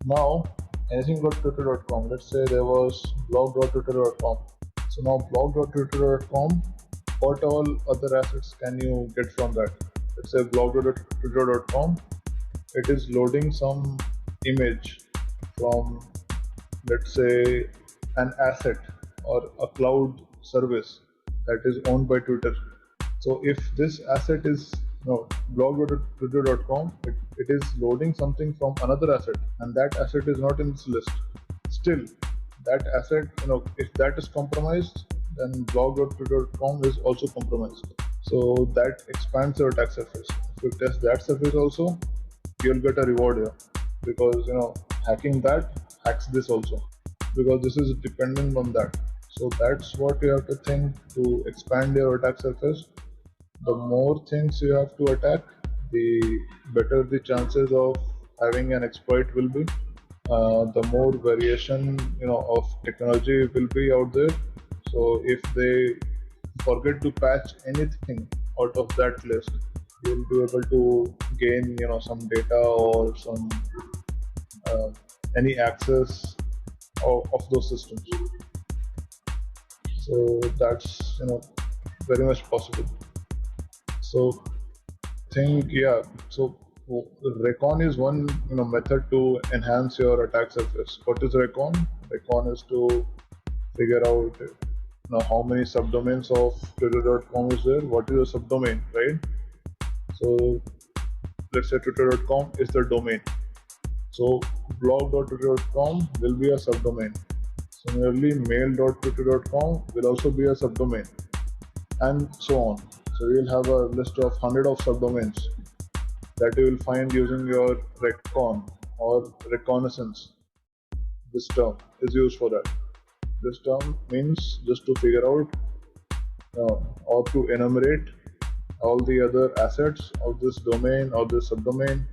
Now, anything.twitter.com. Let's say there was blog.twitter.com. So now blog.twitter.com, what all other assets can you get from that? Let's say blog.twitter.com, it is loading some image from, let's say, an asset or a cloud service that is owned by Twitter. So if this asset is blog.twitter.com, it is loading something from another asset, and that asset is not in this list. Still, that asset, if that is compromised, then blog.twitter.com is also compromised. So that expands your attack surface. If you test that surface also, you'll get a reward here, because hacking that hacks this also, because this is dependent on that. So that's what you have to think to expand your attack surface. The more things you have to attack, the better the chances of having an exploit will be. The more variation of technology will be out there. So if they forget to patch anything out of that list, you'll be able to gain some data or some any access of those systems. So that's very much possible. So so recon is one method to enhance your attack surface. What is recon? Recon is to figure out how many subdomains of twitter.com is there. What is a subdomain, right? So let's say twitter.com is the domain. So blog.twitter.com will be a subdomain. Similarly, mail.twitter.com will also be a subdomain, and so on. So you'll have a list of 100 of subdomains that you will find using your recon or reconnaissance. This term is used for that. This term means just to figure out or to enumerate all the other assets of this domain or this subdomain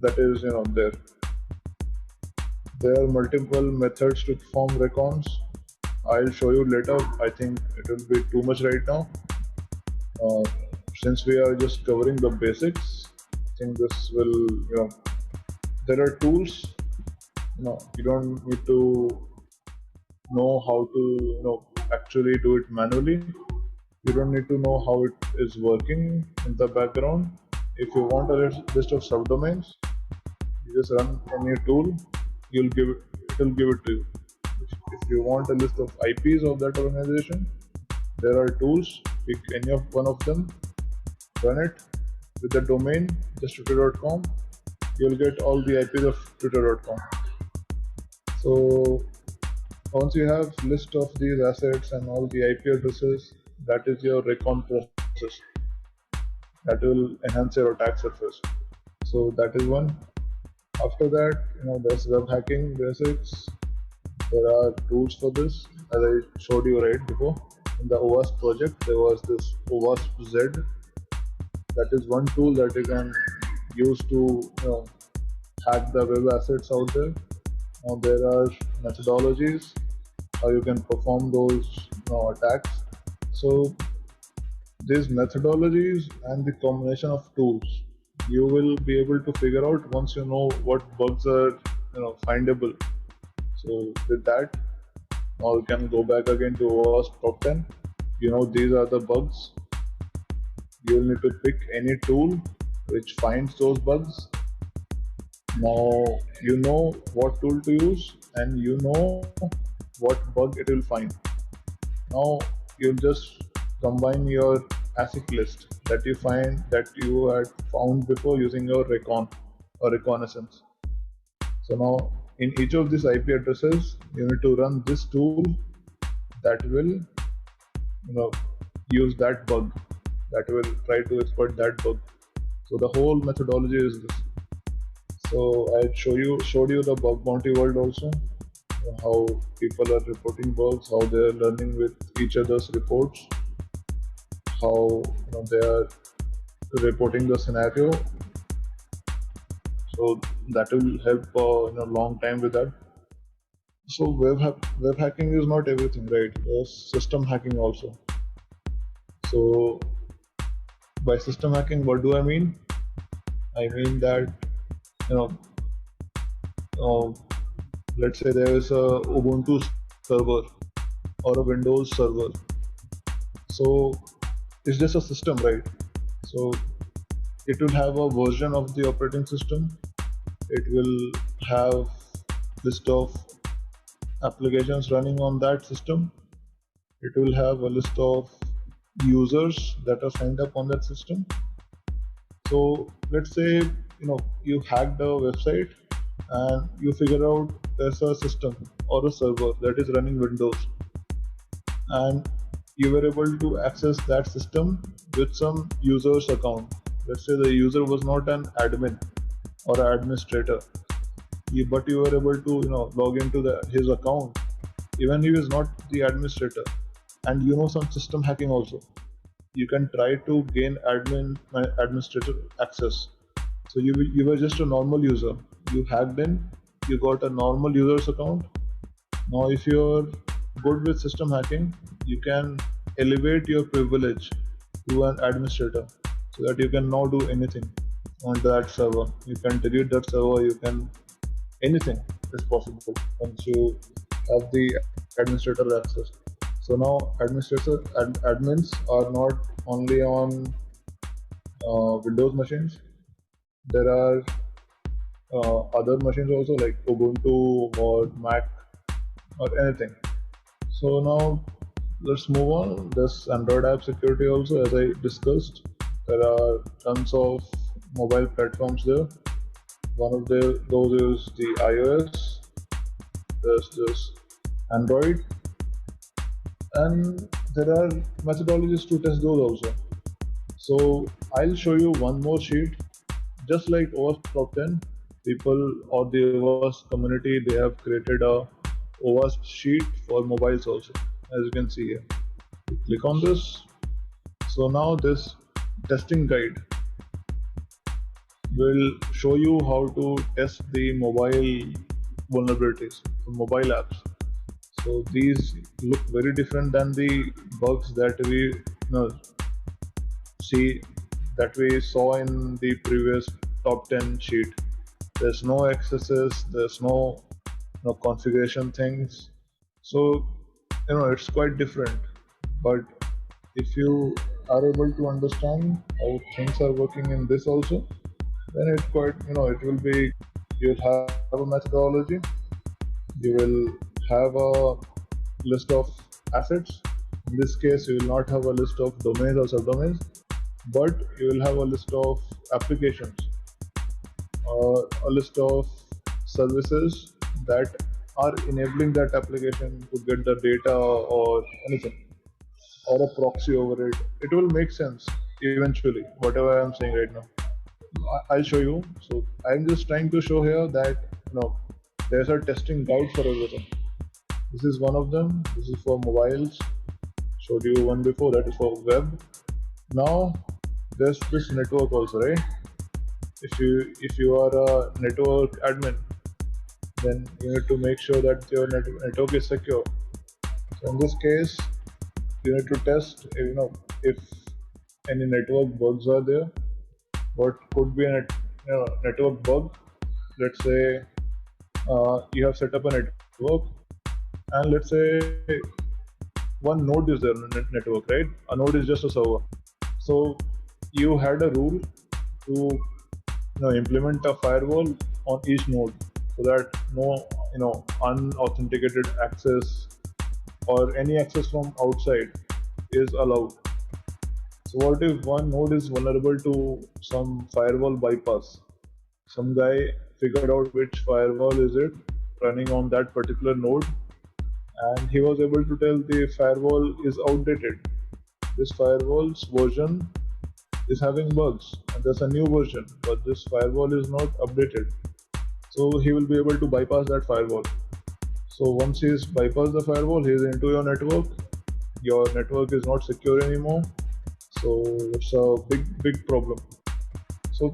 that is there. There are multiple methods to perform recons. I'll show you later. I think it will be too much right now. Since we are just covering the basics, I think this will, there are tools. You don't need to know how to, actually do it manually. You don't need to know how it is working in the background. If you want a list of subdomains, you just run any tool. It will give it to you. If you want a list of IPs of that organization, there are tools. Pick any of one of them, run it with the domain, just twitter.com. You'll get all the IPs of twitter.com. So once you have list of these assets and all the IP addresses, that is your recon process. That will enhance your attack surface. So that is one. After that, there's web hacking basics. There are tools for this, as I showed you right before. In the OWASP project, there was this OWASP Z. That is one tool that you can use to hack the web assets out there. Now there are methodologies how you can perform those attacks. So these methodologies and the combination of tools, you will be able to figure out once you know what bugs are findable. So with that, now you can go back again to OWASP top 10. These are the bugs. You'll need to pick any tool which finds those bugs. Now you know what tool to use and you know what bug it will find. Now you'll just combine your ASIC list that you had found before using your recon or reconnaissance. So now in each of these IP addresses, you need to run this tool that will use that bug, that will try to exploit that bug. So the whole methodology is this. So I showed you the Bugbounty world also, how people are reporting bugs, how they are learning with each other's reports, how they are reporting the scenario. So that will help in a long time with that. So web hacking is not everything, right? There's system hacking also. So by system hacking, what do I mean? I mean that let's say there is a Ubuntu server or a Windows server. So it's just a system, right? So it will have a version of the operating system. It will have list of applications running on that system. It will have a list of users that are signed up on that system. So let's say you hacked a website and you figure out there's a system or a server that is running Windows, and you were able to access that system with some user's account. Let's say the user was not an admin or an administrator, but you were able to log into his account. Even he is not the administrator, and some system hacking also. You can try to gain administrator access. So you were just a normal user. You hacked in, you got a normal user's account. Now if you're good with system hacking, you can elevate your privilege to an administrator so that you can now do anything on that server. You can delete that server, you can anything is possible once you have the administrator access. So now admins are not only on Windows machines. There are other machines also, like Ubuntu or Mac or anything. So now let's move on. There's Android app security also, as I discussed. There are tons of mobile platforms there. One of those is the iOS. There's this Android, and there are methodologies to test those also. So I'll show you one more sheet. Just like OWASP Top 10, people or the OWASP community, they have created a OWASP sheet for mobiles also, as you can see here. Click on this. So now this testing guide will show you how to test the mobile vulnerabilities for mobile apps. So these look very different than the bugs that we see that we saw in the previous top 10 sheet. There's no accesses, there's no configuration things. So it's quite different. But if you are able to understand how things are working in this also, then it's quite it will be, you'll have a methodology, you will have a list of assets. In this case, you will not have a list of domains or subdomains, but you will have a list of applications or a list of services that are enabling that application to get the data or anything, or a proxy over it. It will make sense eventually, whatever I'm saying right now. I'll show you. So I'm just trying to show here that there's a testing guide for everything. This is one of them. This is for mobiles. Showed you one before, that is for web. Now there's this network also, right? If you are a network admin, then you need to make sure that your network is secure. So in this case, you need to test if any network bugs are there. What could be a network bug? Let's say you have set up a network, and let's say one node is there on the network, right? A node is just a server. So you had a rule to implement a firewall on each node so that no unauthenticated access or any access from outside is allowed. So what if one node is vulnerable to some firewall bypass? Some guy figured out which firewall is it running on that particular node, and he was able to tell the firewall is outdated. This firewall's version is having bugs, and there's a new version, but this firewall is not updated. So he will be able to bypass that firewall. So once he's bypassed the firewall, he's into your network is not secure anymore. So it's a big problem. So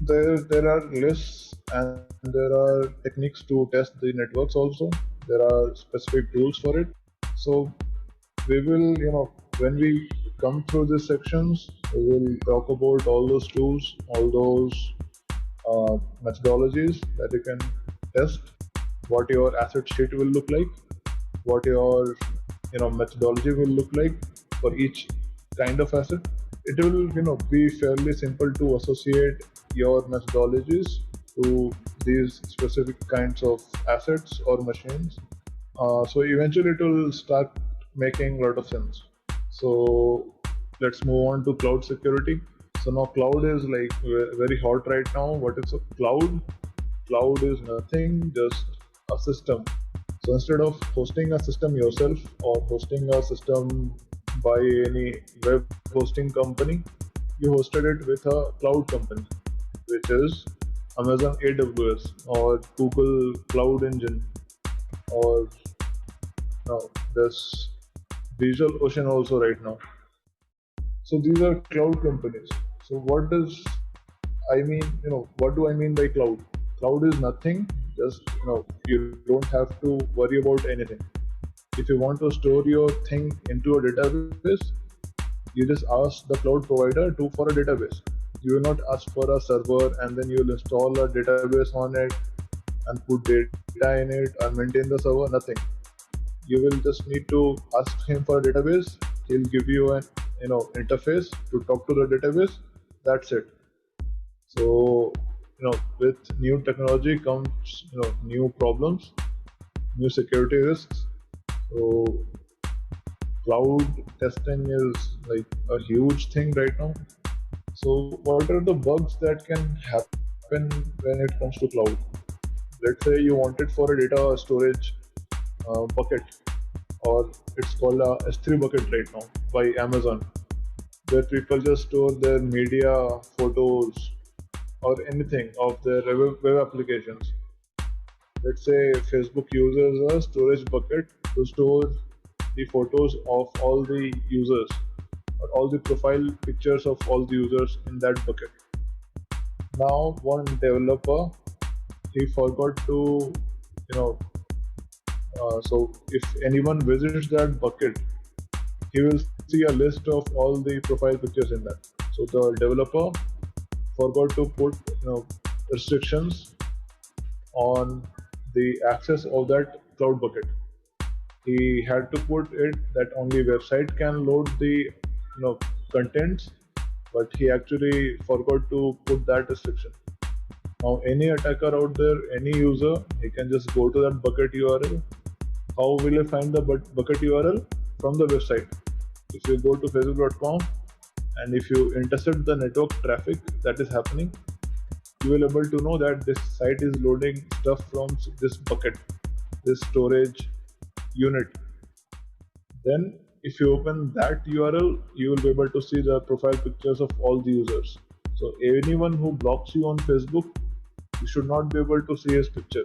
there are lists and there are techniques to test the networks also. There are specific tools for it. So we will, when we come through these sections, we will talk about all those tools, all those methodologies that you can test. what your asset sheet will look like, what your methodology will look like for each kind of asset. It will be fairly simple to associate your methodologies to these specific kinds of assets or machines. So eventually it will start making a lot of sense. So let's move on to cloud security. So now cloud is like very hot right now. What is a cloud? Cloud is nothing, just a system. So instead of hosting a system yourself or hosting a system by any web hosting company, you hosted it with a cloud company, which is Amazon AWS or Google Cloud Engine, or there's DigitalOcean also right now. So these are cloud companies. So what does I mean? What do I mean by cloud? Cloud is nothing. Just you don't have to worry about anything. If you want to store your thing into a database, you just ask the cloud provider for a database. You will not ask for a server and then you will install a database on it and put data in it and maintain the server. Nothing. You will just need to ask him for a database. He'll give you an interface to talk to the database. That's it. So with new technology comes new problems, new security risks. So cloud testing is like a huge thing right now. So what are the bugs that can happen when it comes to cloud? Let's say you want it for a data storage bucket, or it's called a S3 bucket right now by Amazon, where people just store their media, photos, or anything of their web applications. Let's say Facebook uses a storage bucket to store the photos of all the users or all the profile pictures of all the users in that bucket. Now one developer, he forgot to so if anyone visits that bucket, he will see a list of all the profile pictures in that. So the developer forgot to put restrictions on the access of that cloud bucket. He had to put it that only website can load the contents, but he actually forgot to put that restriction. Now any attacker out there, any user, he can just go to that bucket URL. How will I find the bucket URL? From the website. If you go to facebook.com and if you intercept the network traffic that is happening, you will be able to know that this site is loading stuff from this bucket, this storage unit. Then if you open that URL, you will be able to see the profile pictures of all the users. So anyone who blocks you on Facebook, you should not be able to see his picture.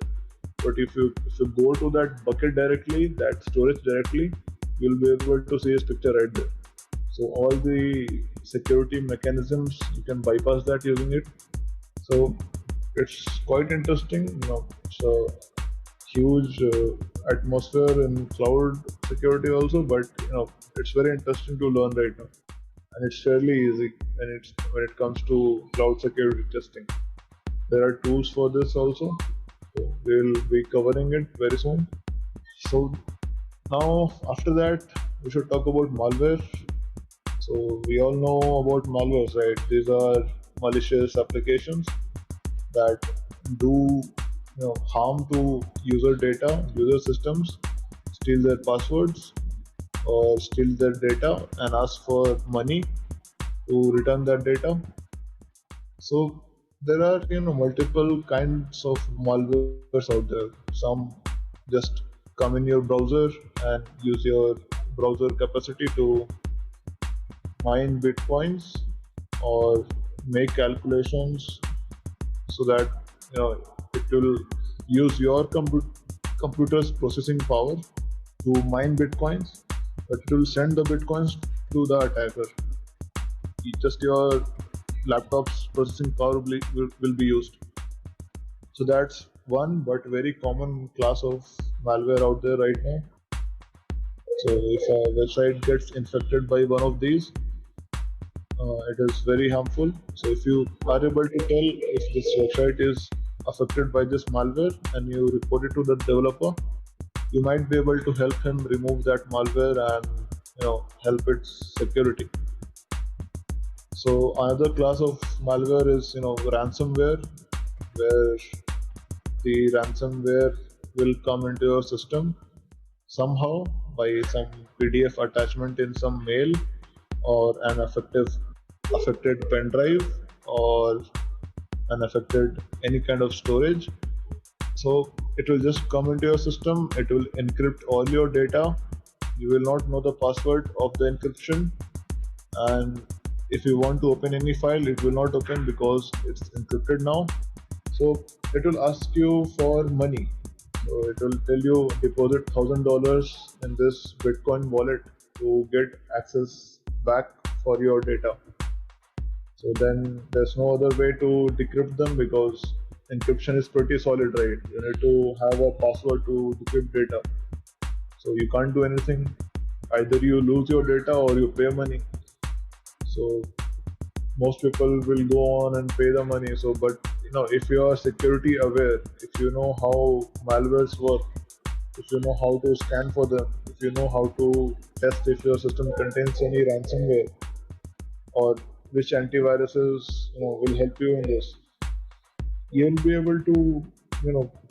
But if you go to that bucket directly, that storage directly, you'll be able to see his picture right there. So all the security mechanisms, you can bypass that using it. So it's quite interesting. It's a huge atmosphere in cloud security also, but it's very interesting to learn right now, and it's fairly easy when it comes to cloud security testing. There are tools for this also. So we'll be covering it very soon. So now after that, we should talk about malware. So we all know about malwares, right? These are malicious applications that do harm to user data, user systems, steal their passwords or steal their data and ask for money to return that data. So there are multiple kinds of malwares out there. Some just come in your browser and use your browser capacity to mine bitcoins or make calculations so that it will use your computer's processing power to mine bitcoins, but it will send the bitcoins to the attacker. Just your laptop's processing power will be used. So that's one but very common class of malware out there right now. So if a website gets infected by one of these, it is very harmful. So if you are able to tell if this website is affected by this malware and you report it to the developer, you might be able to help him remove that malware and help its security. So another class of malware is ransomware, where the ransomware will come into your system somehow by some PDF attachment in some mail or an affected pen drive or an affected any kind of storage. So it will just come into your system, it will encrypt all your data, you will not know the password of the encryption, and if you want to open any file, it will not open because it's encrypted now. So it will ask you for money. So it will tell you deposit $1,000 in this Bitcoin wallet to get access back for your data. So then there's no other way to decrypt them because encryption is pretty solid, right? You need to have a password to decrypt data. So you can't do anything. Either you lose your data or you pay money. So most people will go on and pay the money. So, but if you are security aware, if you know how malwares work, if you know how to scan for them, if you know how to test if your system contains any ransomware or which antiviruses will help you in this, you'll be able to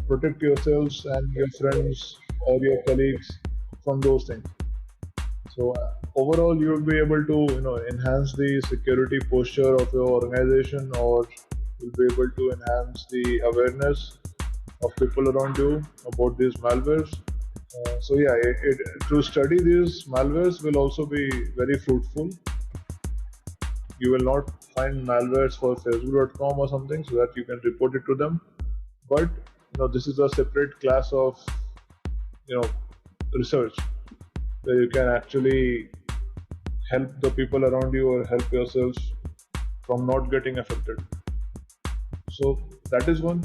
protect yourselves and your friends or your colleagues from those things. So overall, you will be able to enhance the security posture of your organization, or you'll be able to enhance the awareness of people around you about these malwares. So yeah, to study these malwares will also be very fruitful. You will not find malwares for Facebook.com or something so that you can report it to them. But this is a separate class of research where you can actually help the people around you or help yourselves from not getting affected. So that is one.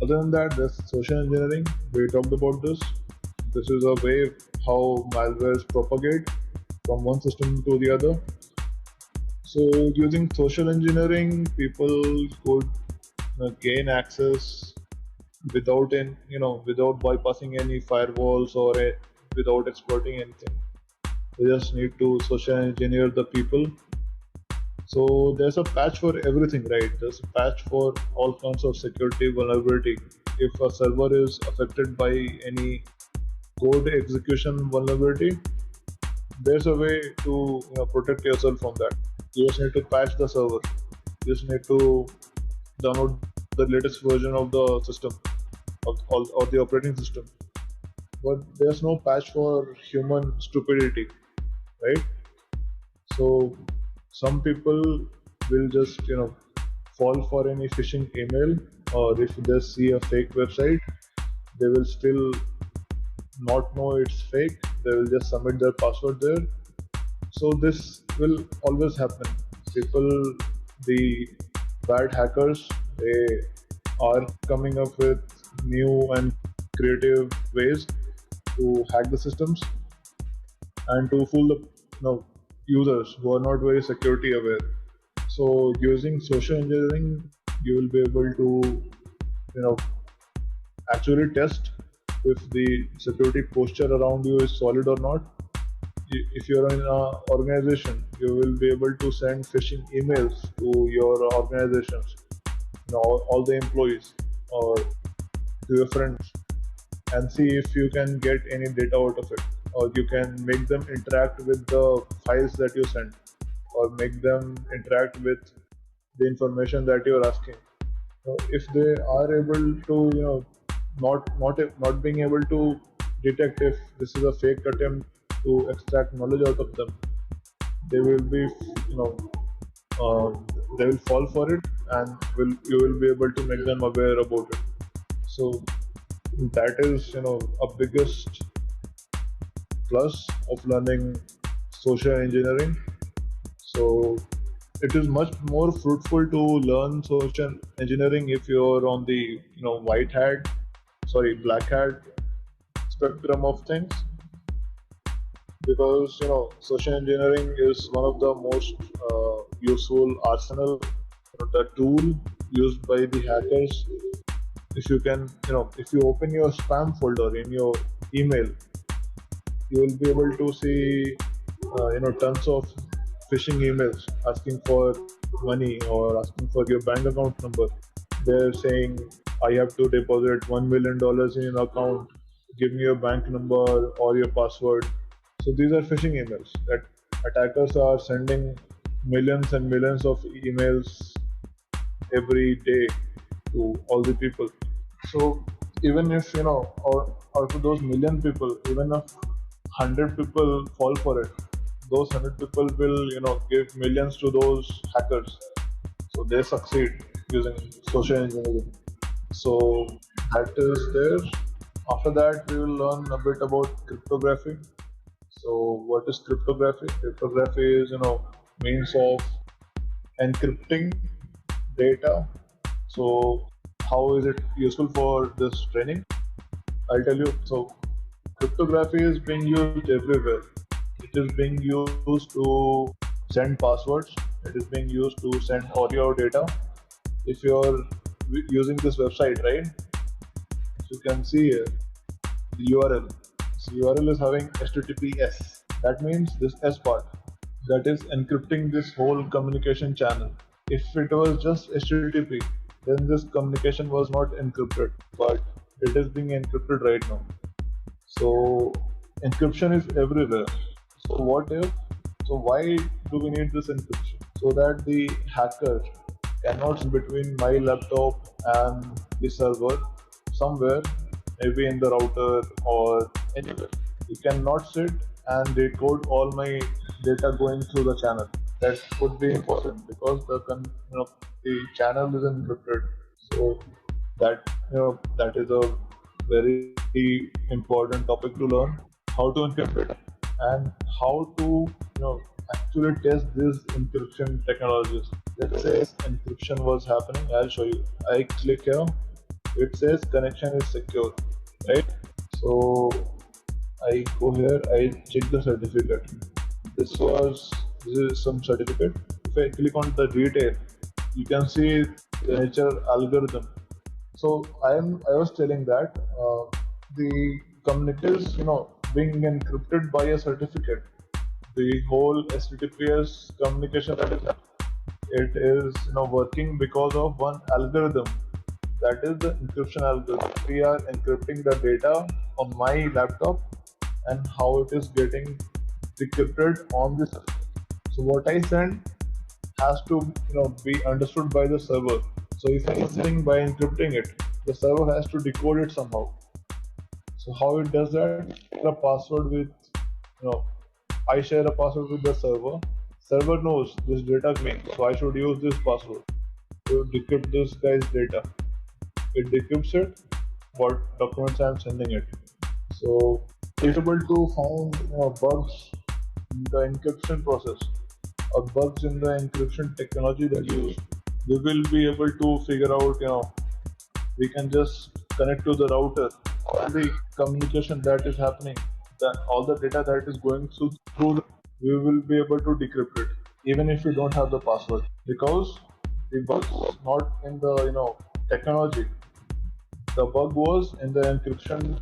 Other than that, there's social engineering. We talked about this. This is a way how malwares propagate from one system to the other. So using social engineering, people could gain access without without bypassing any firewalls or without exploiting anything. They just need to social engineer the people. So there's a patch for everything, right? There's a patch for all kinds of security vulnerability. If a server is affected by any code execution vulnerability, there's a way to protect yourself from that. You just need to patch the server. You just need to download the latest version of the system or the operating system. But there's no patch for human stupidity, right? So some people will just fall for any phishing email, or if they see a fake website, they will still not know it's fake. They will just submit their password there. So this will always happen. People, the bad hackers, they are coming up with new and creative ways to hack the systems and to fool the users who are not very security aware. So using social engineering, you will be able to actually test if the security posture around you is solid or not. If you're in an organization, you will be able to send phishing emails to your organizations, all the employees or to your friends, and see if you can get any data out of it, or you can make them interact with the files that you send, or make them interact with the information that you're asking. So if they are able to not being able to detect if this is a fake attempt to extract knowledge out of them, they will be they will fall for it, and you will be able to make them aware about it. So that is a biggest plus of learning social engineering. So it is much more fruitful to learn social engineering if you're on the black hat spectrum of things, because social engineering is one of the most useful arsenal, the tool used by the hackers. If you can, if you open your spam folder in your email, you will be able to see, tons of phishing emails asking for money or asking for your bank account number. They're saying, I have to deposit $1 million in your account. Give me your bank number or your password. So these are phishing emails that attackers are sending millions and millions of emails every day to all the people. So even if or out of those million people, even if 100 people fall for it, those 100 people will give millions to those hackers. So they succeed using social engineering. So that is there. After that, we will learn a bit about cryptography. So what is cryptography? Cryptography is means of encrypting data. So how is it useful for this training? I'll tell you. So cryptography is being used everywhere. It is being used to send passwords. It is being used to send all your data. If you're using this website, right? You can see here the URL. So URL is having HTTPS. That means this S part, that is encrypting this whole communication channel. If it was just HTTP, then this communication was not encrypted, but it is being encrypted right now. So encryption is everywhere. So what if? So why do we need this encryption? So that the hacker cannot sit between my laptop and the server somewhere, maybe in the router or anywhere. You cannot sit and decode all my data going through the channel. That would be impossible because the channel is encrypted. So that is a very important topic to learn, how to encrypt it and how to actually test these encryption technologies. Let's say encryption was happening. I'll show you. I click here. It says connection is secure, right? So I go here. I check the certificate. This is some certificate. If I click on the detail, you can see the nature algorithm. So I was telling that the communication is being encrypted by a certificate. The whole HTTPS communication, that is it is working because of one algorithm, that is the encryption algorithm. We are encrypting the data on my laptop and how it is getting decrypted on this. So what I send has to be understood by the server. So if anything, by encrypting it, the server has to decode it somehow. So how it does that? A password with I share a password with the server. Server knows this data is me, so I should use this password to decrypt this guy's data. It decrypts it, what documents I am sending it. So it's able to find bugs in the encryption process or bugs in the encryption technology that you use. We will be able to figure out, we can just connect to the router, all the communication that is happening, all the data that is going through we will be able to decrypt it, even if we don't have the password, because the bug was not in the technology. The bug was in the encryption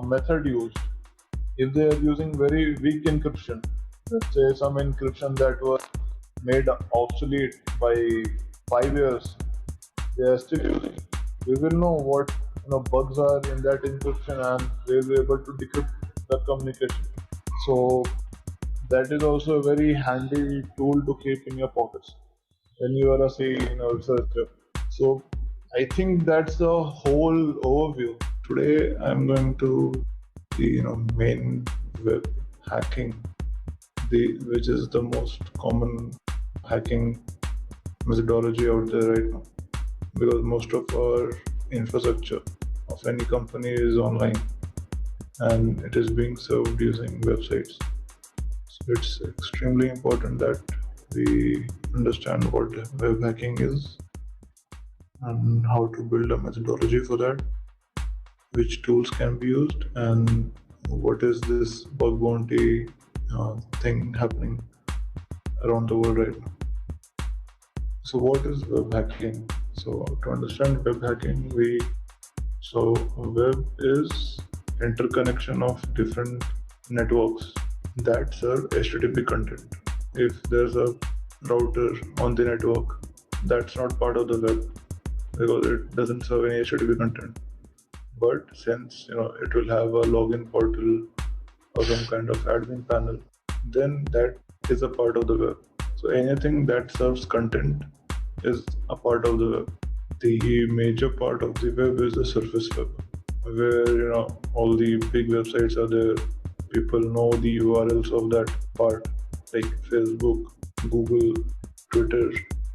method used. If they are using very weak encryption, let's say some encryption that was made obsolete by 5 years, they are still using. We will know what bugs are in that encryption, and we will be able to decrypt the communication. So that is also a very handy tool to keep in your pockets when you are a researcher. So I think that's the whole overview. Today I'm going to the main web hacking, which is the most common hacking methodology out there right now, because most of our infrastructure of any company is online and it is being served using websites. So it's extremely important that we understand what web hacking is and how to build a methodology for that, which tools can be used, and what is this Bugbounty thing happening around the world right now. So what is web hacking? So to understand web hacking, web is interconnection of different networks that serve HTTP content. If there's a router on the network, that's not part of the web because it doesn't serve any HTTP content. But since it will have a login portal or some kind of admin panel, then that is a part of the web. So anything that serves content is a part of the web. The major part of the web is the surface web, where all the big websites are there. People know the URLs of that part, like Facebook, Google, Twitter.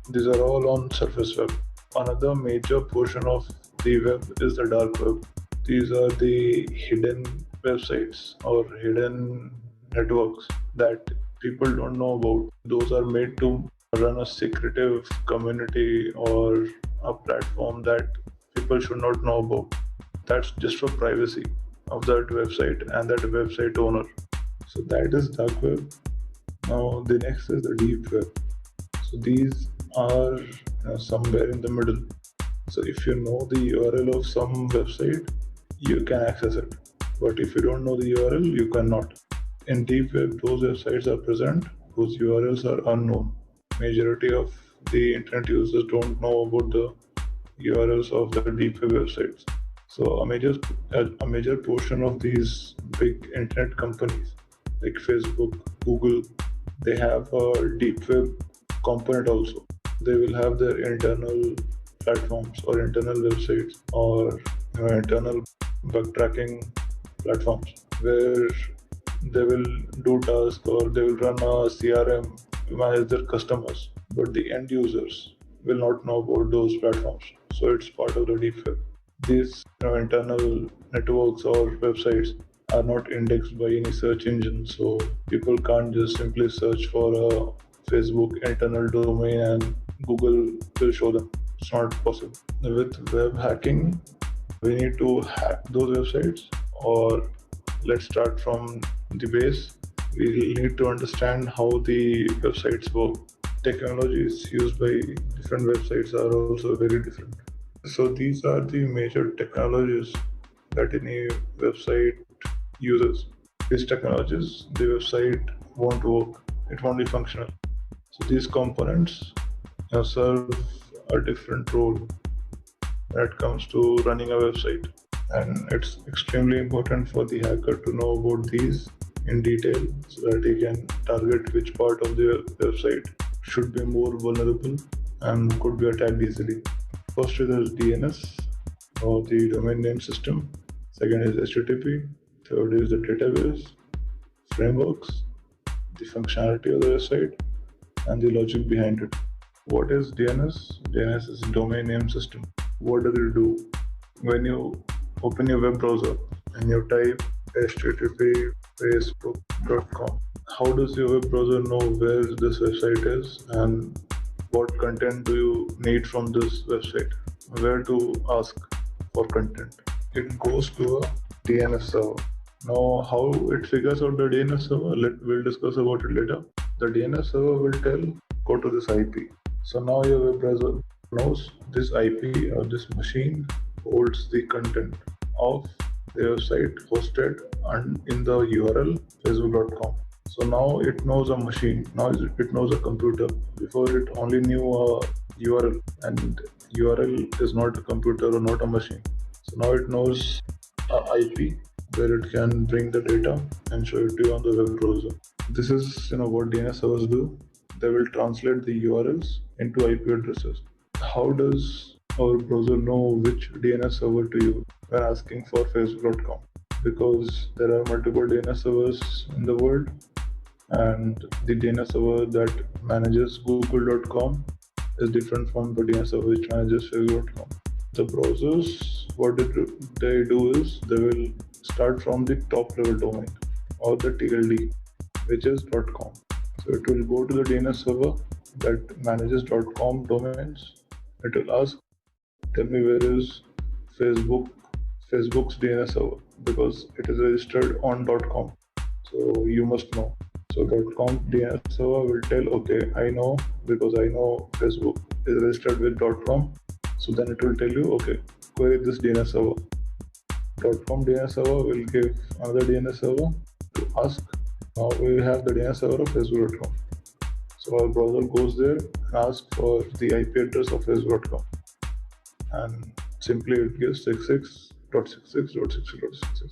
These are all on surface web. Another major portion of the web is the dark web. These are the hidden websites or hidden networks that people don't know about. Those are made to run a secretive community or a platform that people should not know about. That's just for privacy of that website and that website owner. So that is dark web. Now the next is the deep web. So these are somewhere in the middle. So if you know the URL of some website, you can access it. But if you don't know the URL, you cannot. In deep web, those websites are present whose URLs are unknown. Majority of the internet users don't know about the URLs of the deep web websites. So a major portion of these big internet companies like Facebook, Google, they have a deep web component also. They will have their internal platforms or internal websites or internal bug tracking platforms where they will do tasks or they will run a CRM to manage their customers, but the end users will not know about those platforms. So it's part of the deep web. These internal networks or websites are not indexed by any search engine, so people can't just simply search for a Facebook internal domain and Google will show them. It's not possible. With web hacking, we need to hack those websites, or let's start from the base. We need to understand how the websites work. Technologies used by different websites are also very different. So these are the major technologies that any website uses. These technologies, the website won't work. It won't be functional. So these components serve a different role when it comes to running a website. And it's extremely important for the hacker to know about these in detail so that he can target which part of the website should be more vulnerable and could be attacked easily. First is DNS or the domain name system. Second is HTTP. Third is the database, frameworks, the functionality of the website, and the logic behind it. What is DNS? DNS is a domain name system. What does it do? When you open your web browser and you type http facebook.com, how does your web browser know where this website is and what content do you need from this website? Where to ask for content? It goes to a DNS server. Now, how it figures out the DNS server, we'll discuss about it later. The DNS server will tell, go to this IP. So now your web browser knows this IP or this machine holds the content of the website hosted and in the URL facebook.com. So now it knows a machine, now it knows a computer. Before it only knew a URL, and URL is not a computer or not a machine. So now it knows a IP where it can bring the data and show it to you on the web browser. This is what DNS servers do. They will translate the URLs into IP addresses. How does our browser know which DNS server to use when asking for facebook.com? Because there are multiple DNS servers in the world, and the DNS server that manages google.com is different from the DNS server which manages facebook.com. The browsers, what they do is they will start from the top level domain or the TLD, which is .com. So it will go to the DNS server that manages .com domains. It will ask, tell me where is Facebook's DNS server, because it is registered on .com. So you must know. So .com DNS server will tell, okay, I know because I know Facebook is registered with .com. So then it will tell you, okay, query this DNS server. .com DNS server will give another DNS server to ask. Now we have the DNS server of Facebook.com. So our browser goes there and asks for the IP address of Facebook.com. And simply it gives 66.66.66.66. So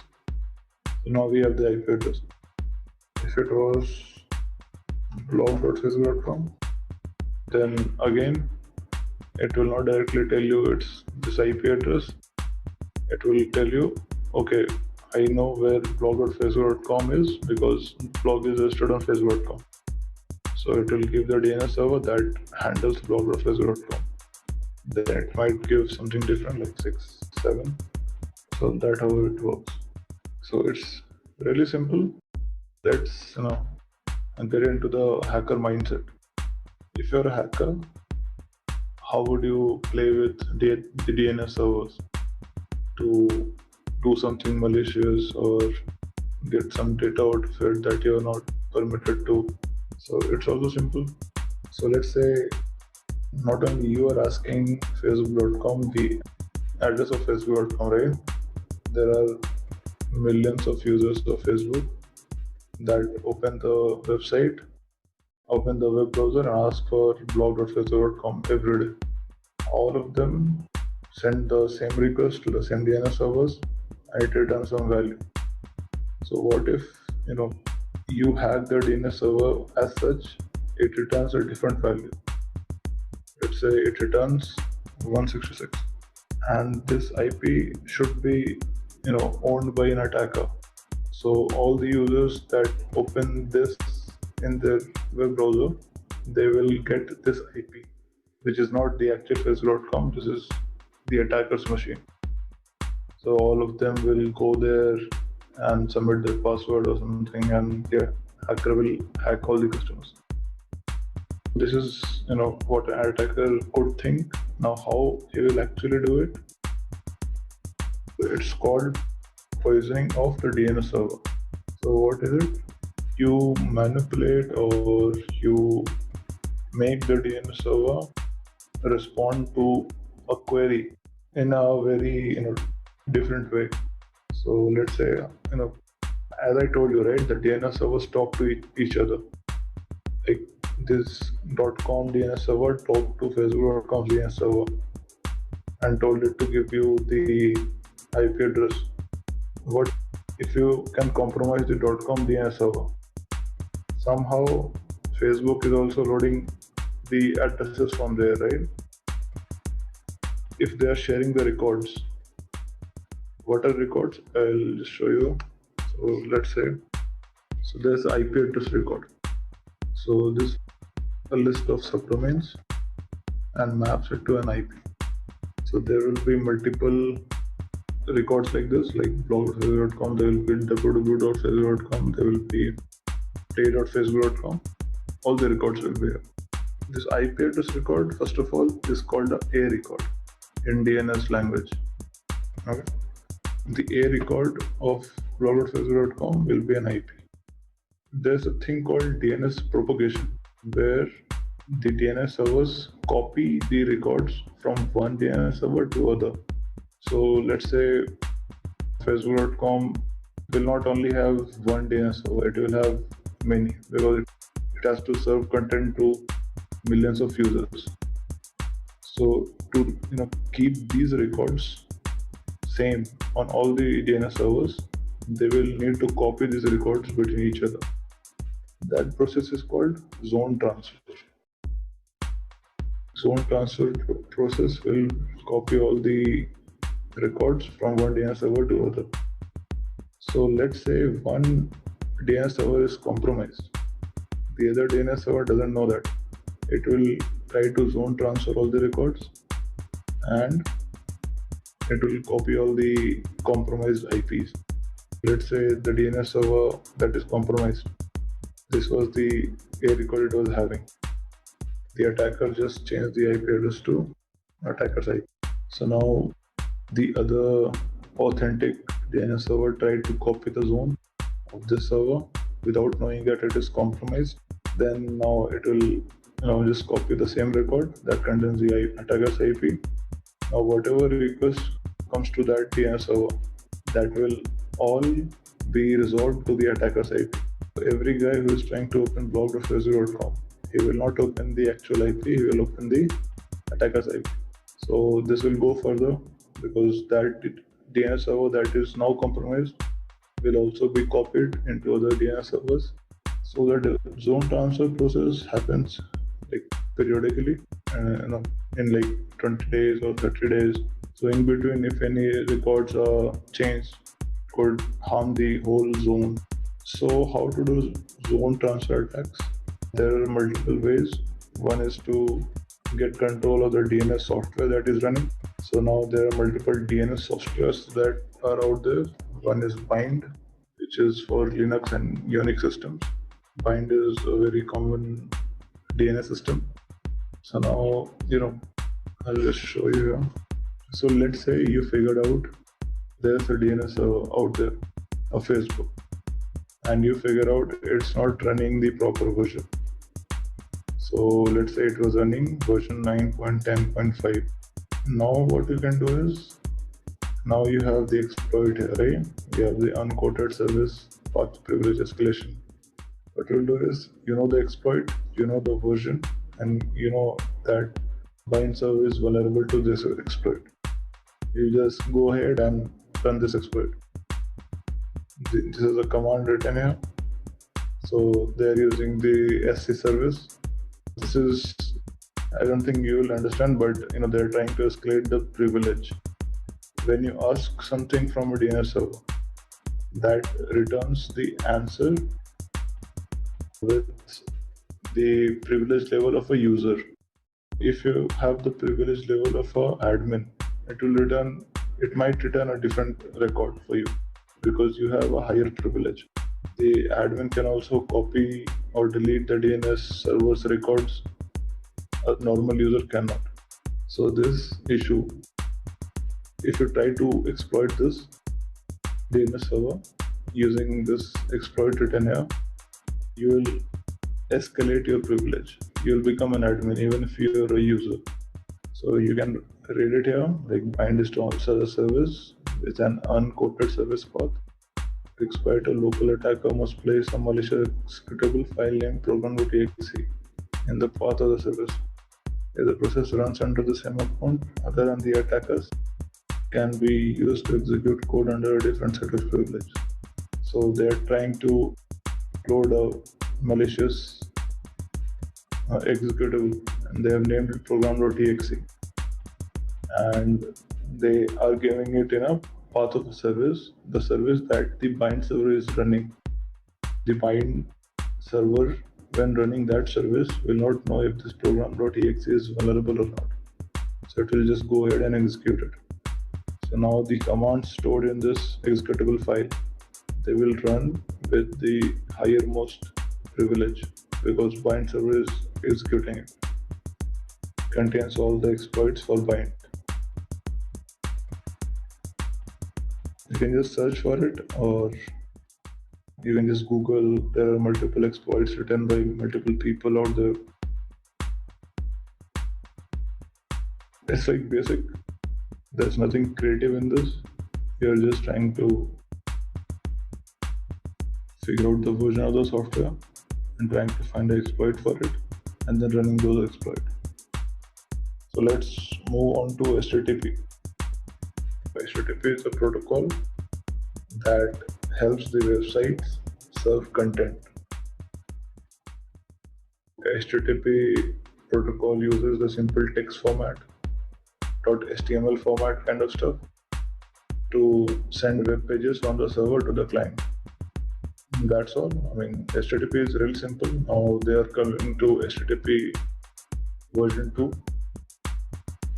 now we have the IP address. If it was blog.facebook.com, then again it will not directly tell you it's this IP address. It will tell you, okay, I know where blog.facebook.com is because blog is registered on facebook.com. So it will give the DNS server that handles blog.facebook.com. Then it might give something different like 6, 7. So that's how it works. So it's really simple. Let's get into the hacker mindset. If you're a hacker, how would you play with the DNS servers to do something malicious or get some data out of it that you're not permitted to? So it's also simple. So let's say not only you are asking facebook.com the address of facebook.com, right? There are millions of users of Facebook that open the website, open the web browser and ask for blog.facebook.com every day. All of them send the same request to the same DNS servers and it returns some value. So what if you hack the DNS server as such, it returns a different value. Let's say it returns 166 and this IP should be owned by an attacker. So all the users that open this in their web browser, they will get this IP, which is not the actual facebook.com, this is the attacker's machine. So all of them will go there and submit their password or something and the hacker will hack all the customers. This is what an attacker could think. Now how he will actually do it? It's called poisoning of the DNS server. So what is it? You manipulate or you make the DNS server respond to a query in a very different way. So let's say as I told you, right, the DNS servers talk to each other. Like this .com DNS server talked to facebook.com DNS server and told it to give you the IP address. What if you can compromise the .com DNS server? Somehow Facebook is also loading the addresses from there, right? If they are sharing the records, what are records? I'll just show you. So let's say, so there's IP address record. So this is a list of subdomains and maps it to an IP. So there will be multiple records like this, like blog.facebook.com, there will be www.facebook.com, there will be play.facebook.com, all the records will be here. This IP address record, first of all, is called a record in DNS language. Okay. The A record of blog.facebook.com will be an IP. There's a thing called DNS propagation, where the DNS servers copy the records from one DNS server to other. So let's say facebook.com will not only have one DNS server, it will have many because it has to serve content to millions of users. So to keep these records same on all the DNS servers, they will need to copy these records between each other. That process is called zone transfer. Zone transfer process will copy all the records from one DNS server to other. So let's say one DNS server is compromised. The other DNS server doesn't know that. It will try to zone transfer all the records and it will copy all the compromised IPs. Let's say the DNS server that is compromised, this was the A record it was having. The attacker just changed the IP address to attacker's IP. So now the other authentic DNS server tried to copy the zone of this server without knowing that it is compromised. Then now it will just copy the same record that contains the attacker's IP Now whatever request comes to that DNS server, that will all be resolved to the attacker's IP. Every guy who is trying to open blog.facebook.com, he will not open the actual IP, he will open the attacker's IP. So this will go further because that DNS server that is now compromised will also be copied into other DNS servers. So the zone transfer process happens like periodically, in like 20 days or 30 days. So in between, if any records are changed, could harm the whole zone. So how to do zone transfer attacks? There are multiple ways. One is to get control of the DNS software that is running. So now there are multiple DNS softwares that are out there. One is Bind, which is for Linux and Unix systems. Bind is a very common DNS system. So now, I'll just show you here. So let's say you figured out there's a DNS server out there, a Facebook, and you figure out it's not running the proper version. So let's say it was running version 9.10.5. Now what you can do is, now you have the exploit here, right? You have the unquoted service path privilege escalation. What you'll do is, you know the exploit, you know the version, and you know that bind server is vulnerable to this exploit. You just go ahead and run this exploit. This is a command written here. So they're using the SC service. This is, I don't think you will understand, but they're trying to escalate the privilege. When you ask something from a DNS server, that returns the answer with the privilege level of a user. If you have the privilege level of an admin, it might return a different record for you because you have a higher privilege. The admin can also copy or delete the DNS server's records. A normal user cannot. So this issue, if you try to exploit this DNS server using this exploit written here, you will escalate your privilege. You will become an admin even if you are a user. So you can read it here, like bind is to answer the service with an unquoted service path. To exploit a local attacker must place a malicious executable file named program.exe in the path of the service. If the process runs under the same account, other than the attackers can be used to execute code under a different set of privilege. So they are trying to load a malicious executable, and they have named it program.exe, and they are giving it in a path of the service that the bind server is running. The bind server, when running that service, will not know if this program.exe is vulnerable or not. So it will just go ahead and execute it. So now the commands stored in this executable file, they will run with the highermost privilege because bind server is executing it. Contains all the exploits for bind. You can just search for it, or you can just Google. There are multiple exploits written by multiple people out there. It's like basic. There's nothing creative in this. You're just trying to figure out the version of the software and trying to find an exploit for it and then running those exploits. So let's move on to HTTP. HTTP is a protocol that helps the websites serve content. HTTP protocol uses the simple text format, .html format kind of stuff to send web pages from the server to the client. That's all. HTTP is real simple. Now they are coming to HTTP version 2.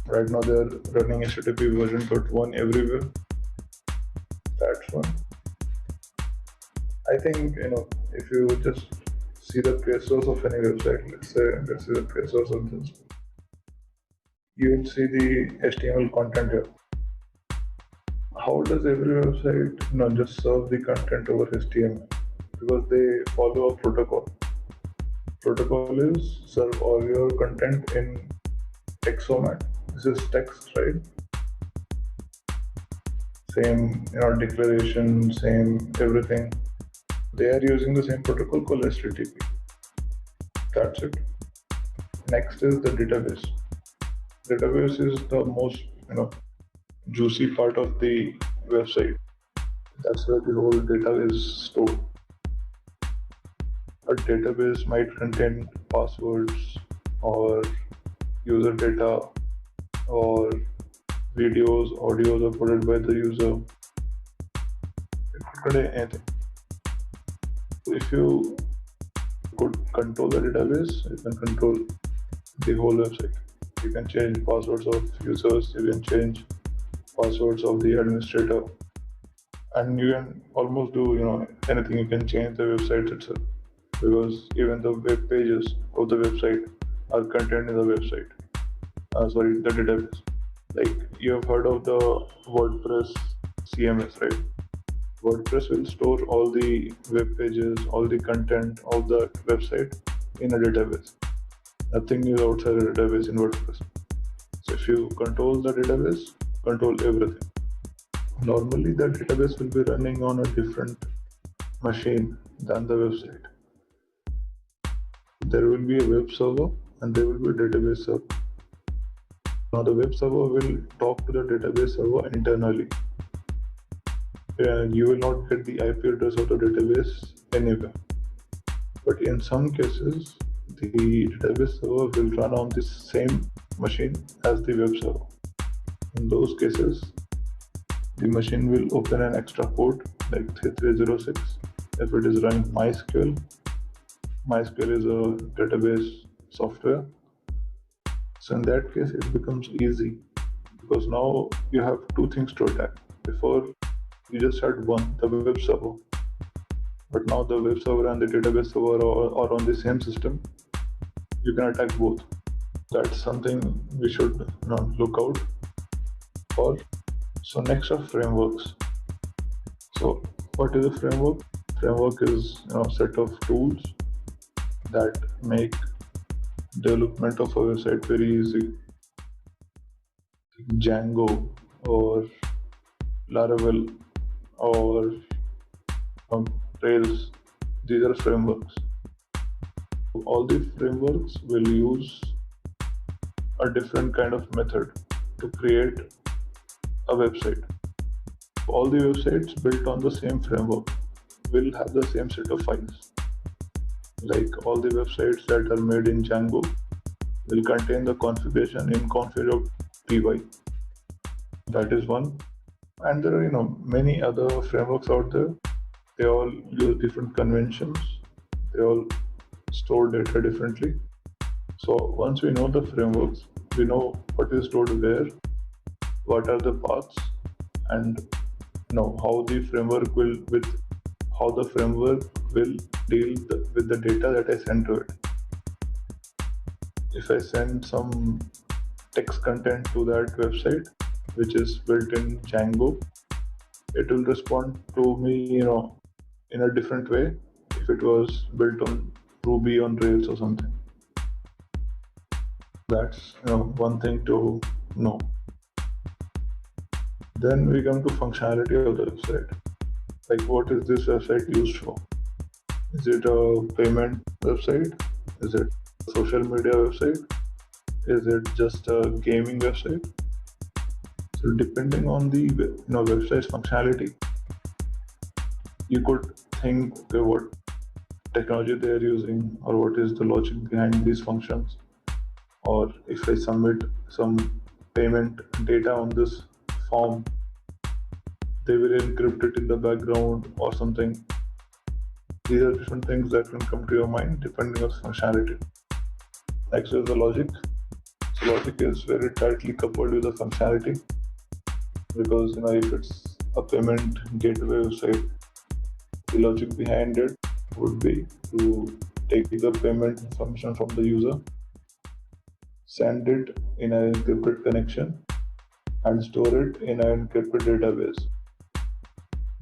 Right now they are running HTTP version 1 everywhere. That's one. I think, if you just see the page source of any website, let's see the page source of this, you will see the HTML content here. How does every website just serve the content over HTML? Because they follow a protocol. Protocol is serve all your content in text format. This is text, right? same declaration, same everything. They are using the same protocol called HTTP. That's it. Next is the database. Database is the most juicy part of the website. That's where the whole data is stored. A database might contain passwords or user data or videos, audios uploaded by the user. It could contain anything. If you could control the database, you can control the whole website. You can change passwords of users, you can change passwords of the administrator, and you can almost do anything. You can change the website itself, because even the web pages of the website are contained in the website. The database. Like, you have heard of the WordPress CMS, right? WordPress will store all the web pages, all the content of the website in a database. Nothing is outside the database in WordPress. So if you control the database, control everything. Normally the database will be running on a different machine than the website. There will be a web server and there will be a database server. Now the web server will talk to the database server internally. You will not get the IP address of the database anywhere. But in some cases, the database server will run on the same machine as the web server. In those cases, the machine will open an extra port like 3306 if it is running MySQL. MySQL is a database software. So in that case, it becomes easy, because now you have two things to attack. Before, you just had one, the web server. But now the web server and the database server are on the same system. You can attack both. That's something we should look out for. So next are frameworks. So what is a framework? Framework is a set of tools that make development of a website very easy. Django or Laravel or Rails, these are frameworks. All the frameworks will use a different kind of method to create a website. All the websites built on the same framework will have the same set of files. Like, all the websites that are made in Django will contain the configuration in config.py. That is one. And there are many other frameworks out there. They all use different conventions. They all store data differently. So once we know the frameworks, we know what is stored where, what are the paths, and how the framework will deal with the data that I send to it. If I send some text content to that website, which is built in Django, it will respond to me, in a different way if it was built on Ruby on Rails or something. That's one thing to know. Then we come to functionality of the website. Like, what is this website used for? Is it a payment website? Is it a social media website? Is it just a gaming website? So depending on the website's functionality, you could think, okay, what technology they are using, or what is the logic behind these functions, or if I submit some payment data on this form, they will encrypt it in the background or something. These are different things that can come to your mind depending on the functionality. Next is the logic. So logic is very tightly coupled with the functionality, because if it's a payment gateway website, the logic behind it would be to take the payment information from the user, send it in an encrypted connection, and store it in an encrypted database.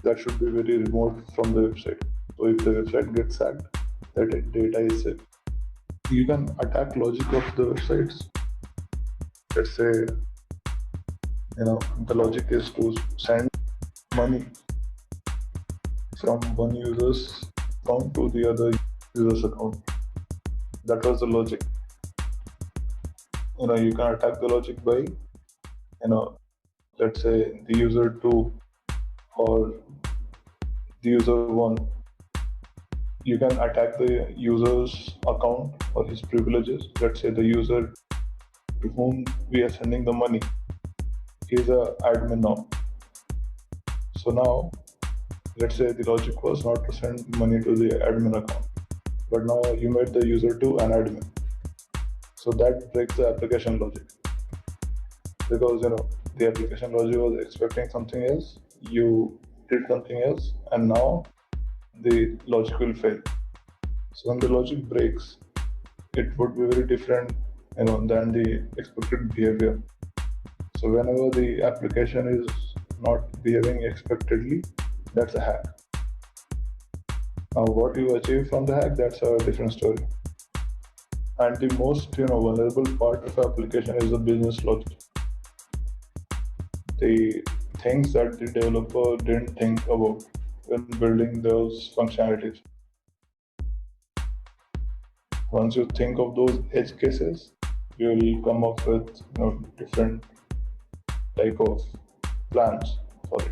That should be very remote from the website. So if the website gets hacked, that data is safe. You can attack logic of the websites. Let's say, the logic is to send money from one user's account to the other user's account. That was the logic. You can attack the logic by, let's say the user 2 or the user 1. You can attack the user's account or his privileges. Let's say the user to whom we are sending the money is an admin now. So now, let's say the logic was not to send money to the admin account, but now you made the user to an admin. So that breaks the application logic, because the application logic was expecting something else, you did something else, and now the logic will fail. So when the logic breaks, it would be very different than the expected behavior. So whenever the application is not behaving expectedly, that's a hack. Now what you achieve from the hack, that's a different story. And the most vulnerable part of application is the business logic. The things that the developer didn't think about when building those functionalities. Once you think of those edge cases, you will come up with different type of plans for it,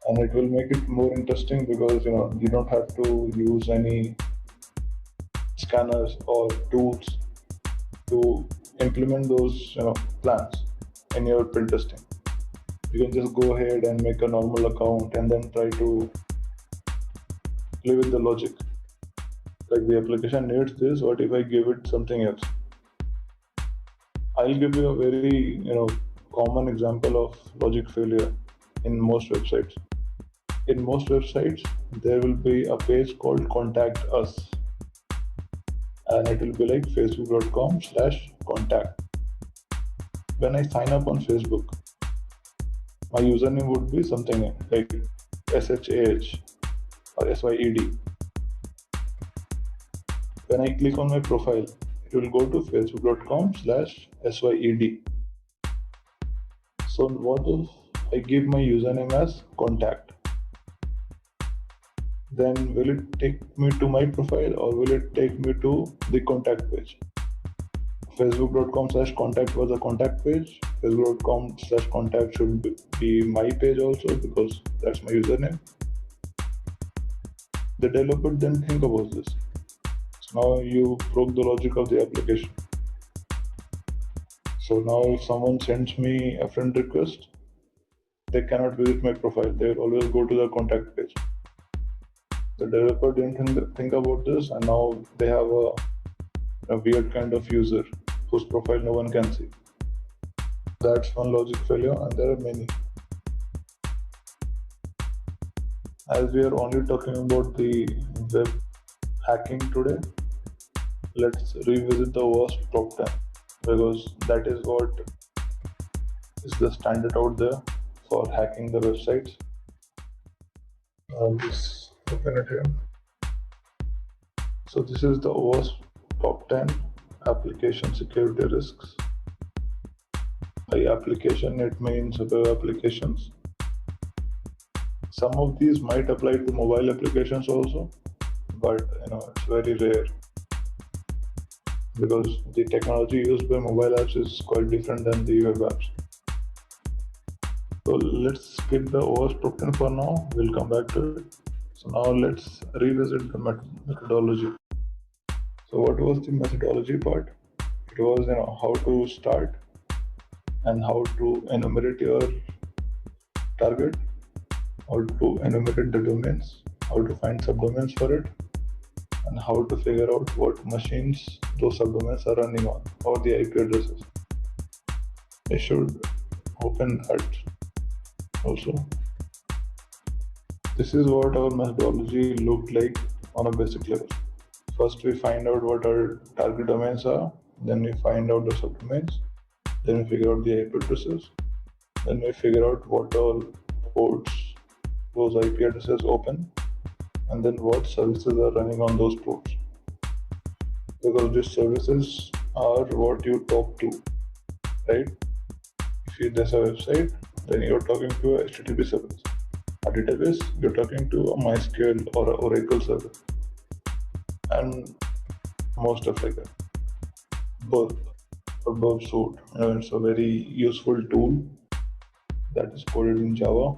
and it will make it more interesting because you don't have to use any scanners or tools to implement those plans in your Pentesting. You can just go ahead and make a normal account and then try to play with the logic. Like the application needs this, what if I give it something else? I'll give you a very common example of logic failure in most websites. In most websites, there will be a page called Contact Us, and it will be like facebook.com/contact. When I sign up on Facebook, my username would be something like SHAH or SYED. When I click on my profile, it will go to facebook.com/SYED. So what if I give my username as contact? Then will it take me to my profile or will it take me to the contact page? Facebook.com/contact was a contact page. Facebook.com/contact should be my page also because that's my username. The developer didn't think about this. So now you broke the logic of the application. So now if someone sends me a friend request, they cannot visit my profile. They will always go to the contact page. The developer didn't think about this, and now they have a weird kind of user whose profile no one can see. That's one logic failure, and there are many. As we are only talking about the web hacking today, let's revisit the worst top 10, because that is what is the standard out there for hacking the websites. Just open it here. So this is the worst top 10 application security risks. By application, it means web applications. Some of these might apply to mobile applications also, but it's very rare because the technology used by mobile apps is quite different than the web apps. So let's skip the worst top 10 for now. We'll come back to it. So now let's revisit the methodology. So what was the methodology part? It was how to start and how to enumerate your target, how to enumerate the domains, how to find subdomains for it, and how to figure out what machines those subdomains are running on, or the IP addresses. I should open that also. This is what our methodology looked like on a basic level. First we find out what our target domains are, then we find out the subdomains, then we figure out the IP addresses, then we figure out what all ports those IP addresses open, and then what services are running on those ports. Because these services are what you talk to, right? If there's a website, then you're talking to a HTTP service. A database, you're talking to a MySQL or a Oracle service, and more stuff like that. Burp or Burp suite, it's a very useful tool that is coded in Java,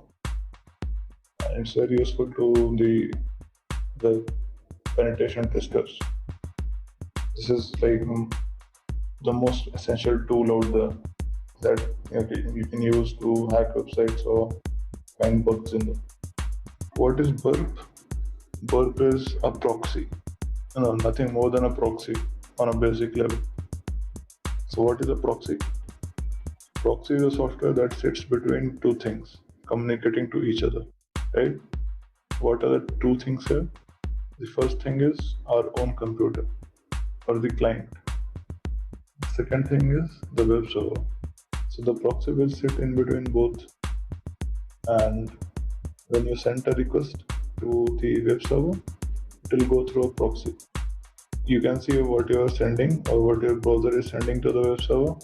and it's very useful to the penetration testers. This is like the most essential tool out there that you can use to hack websites or find bugs in them. What is Burp? Burp is a proxy. Nothing more than a proxy on a basic level. So what is a proxy? Proxy is a software that sits between two things communicating to each other, right? What are the two things here? The first thing is our own computer or the client. The second thing is the web server. So the proxy will sit in between both, and when you send a request to the web server, it will go through a proxy. You can see what you are sending or what your browser is sending to the web server.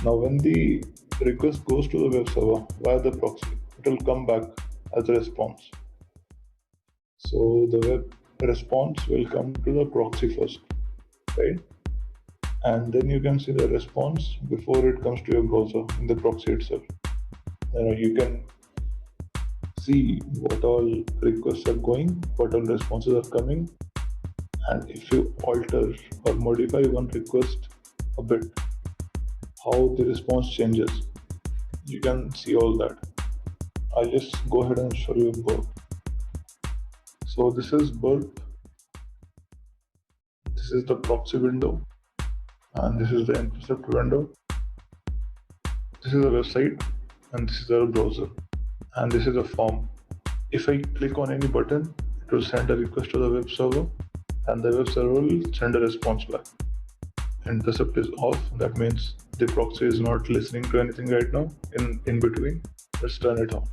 Now when the request goes to the web server via the proxy, it will come back as a response. So the web response will come to the proxy first, right? And then you can see the response before it comes to your browser in the proxy itself. You can see what all requests are going, what all responses are coming, and if you alter or modify one request a bit, how the response changes. You can see all that. I'll just go ahead and show you Burp. So this is Burp. This is the proxy window, and this is the intercept window. This is a website, and this is our browser, and this is a form. If I click on any button, it will send a request to the web server, and the web server will send a response back. Intercept is off, that means the proxy is not listening to anything right now. In between, let's turn it on.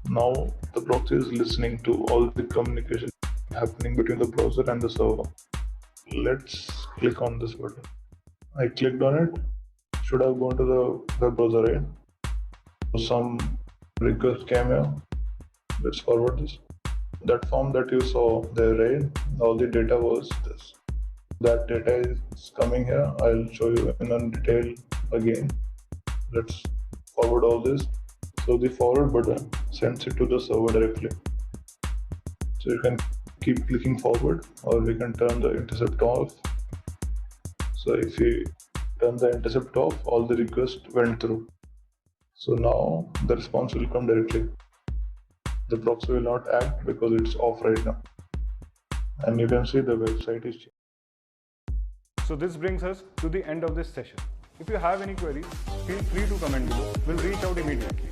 Now the proxy is listening to all the communication happening between the browser and the server. Let's click on this button. I clicked on it. Should have gone to the web browser, right? Some request came here. Let's forward this. That form that you saw there, right? All the data was this. That data is coming here. I'll show you in detail again. Let's forward all this. So the forward button sends it to the server directly. So you can keep clicking forward, or we can turn the intercept off. So if you turn the intercept off, all the requests went through. So now the response will come directly. The proxy will not act because it's off right now. And you can see the website is changed. So this brings us to the end of this session. If you have any queries, feel free to comment below. We'll reach out immediately.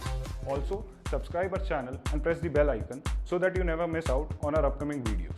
Also, subscribe our channel and press the bell icon so that you never miss out on our upcoming videos.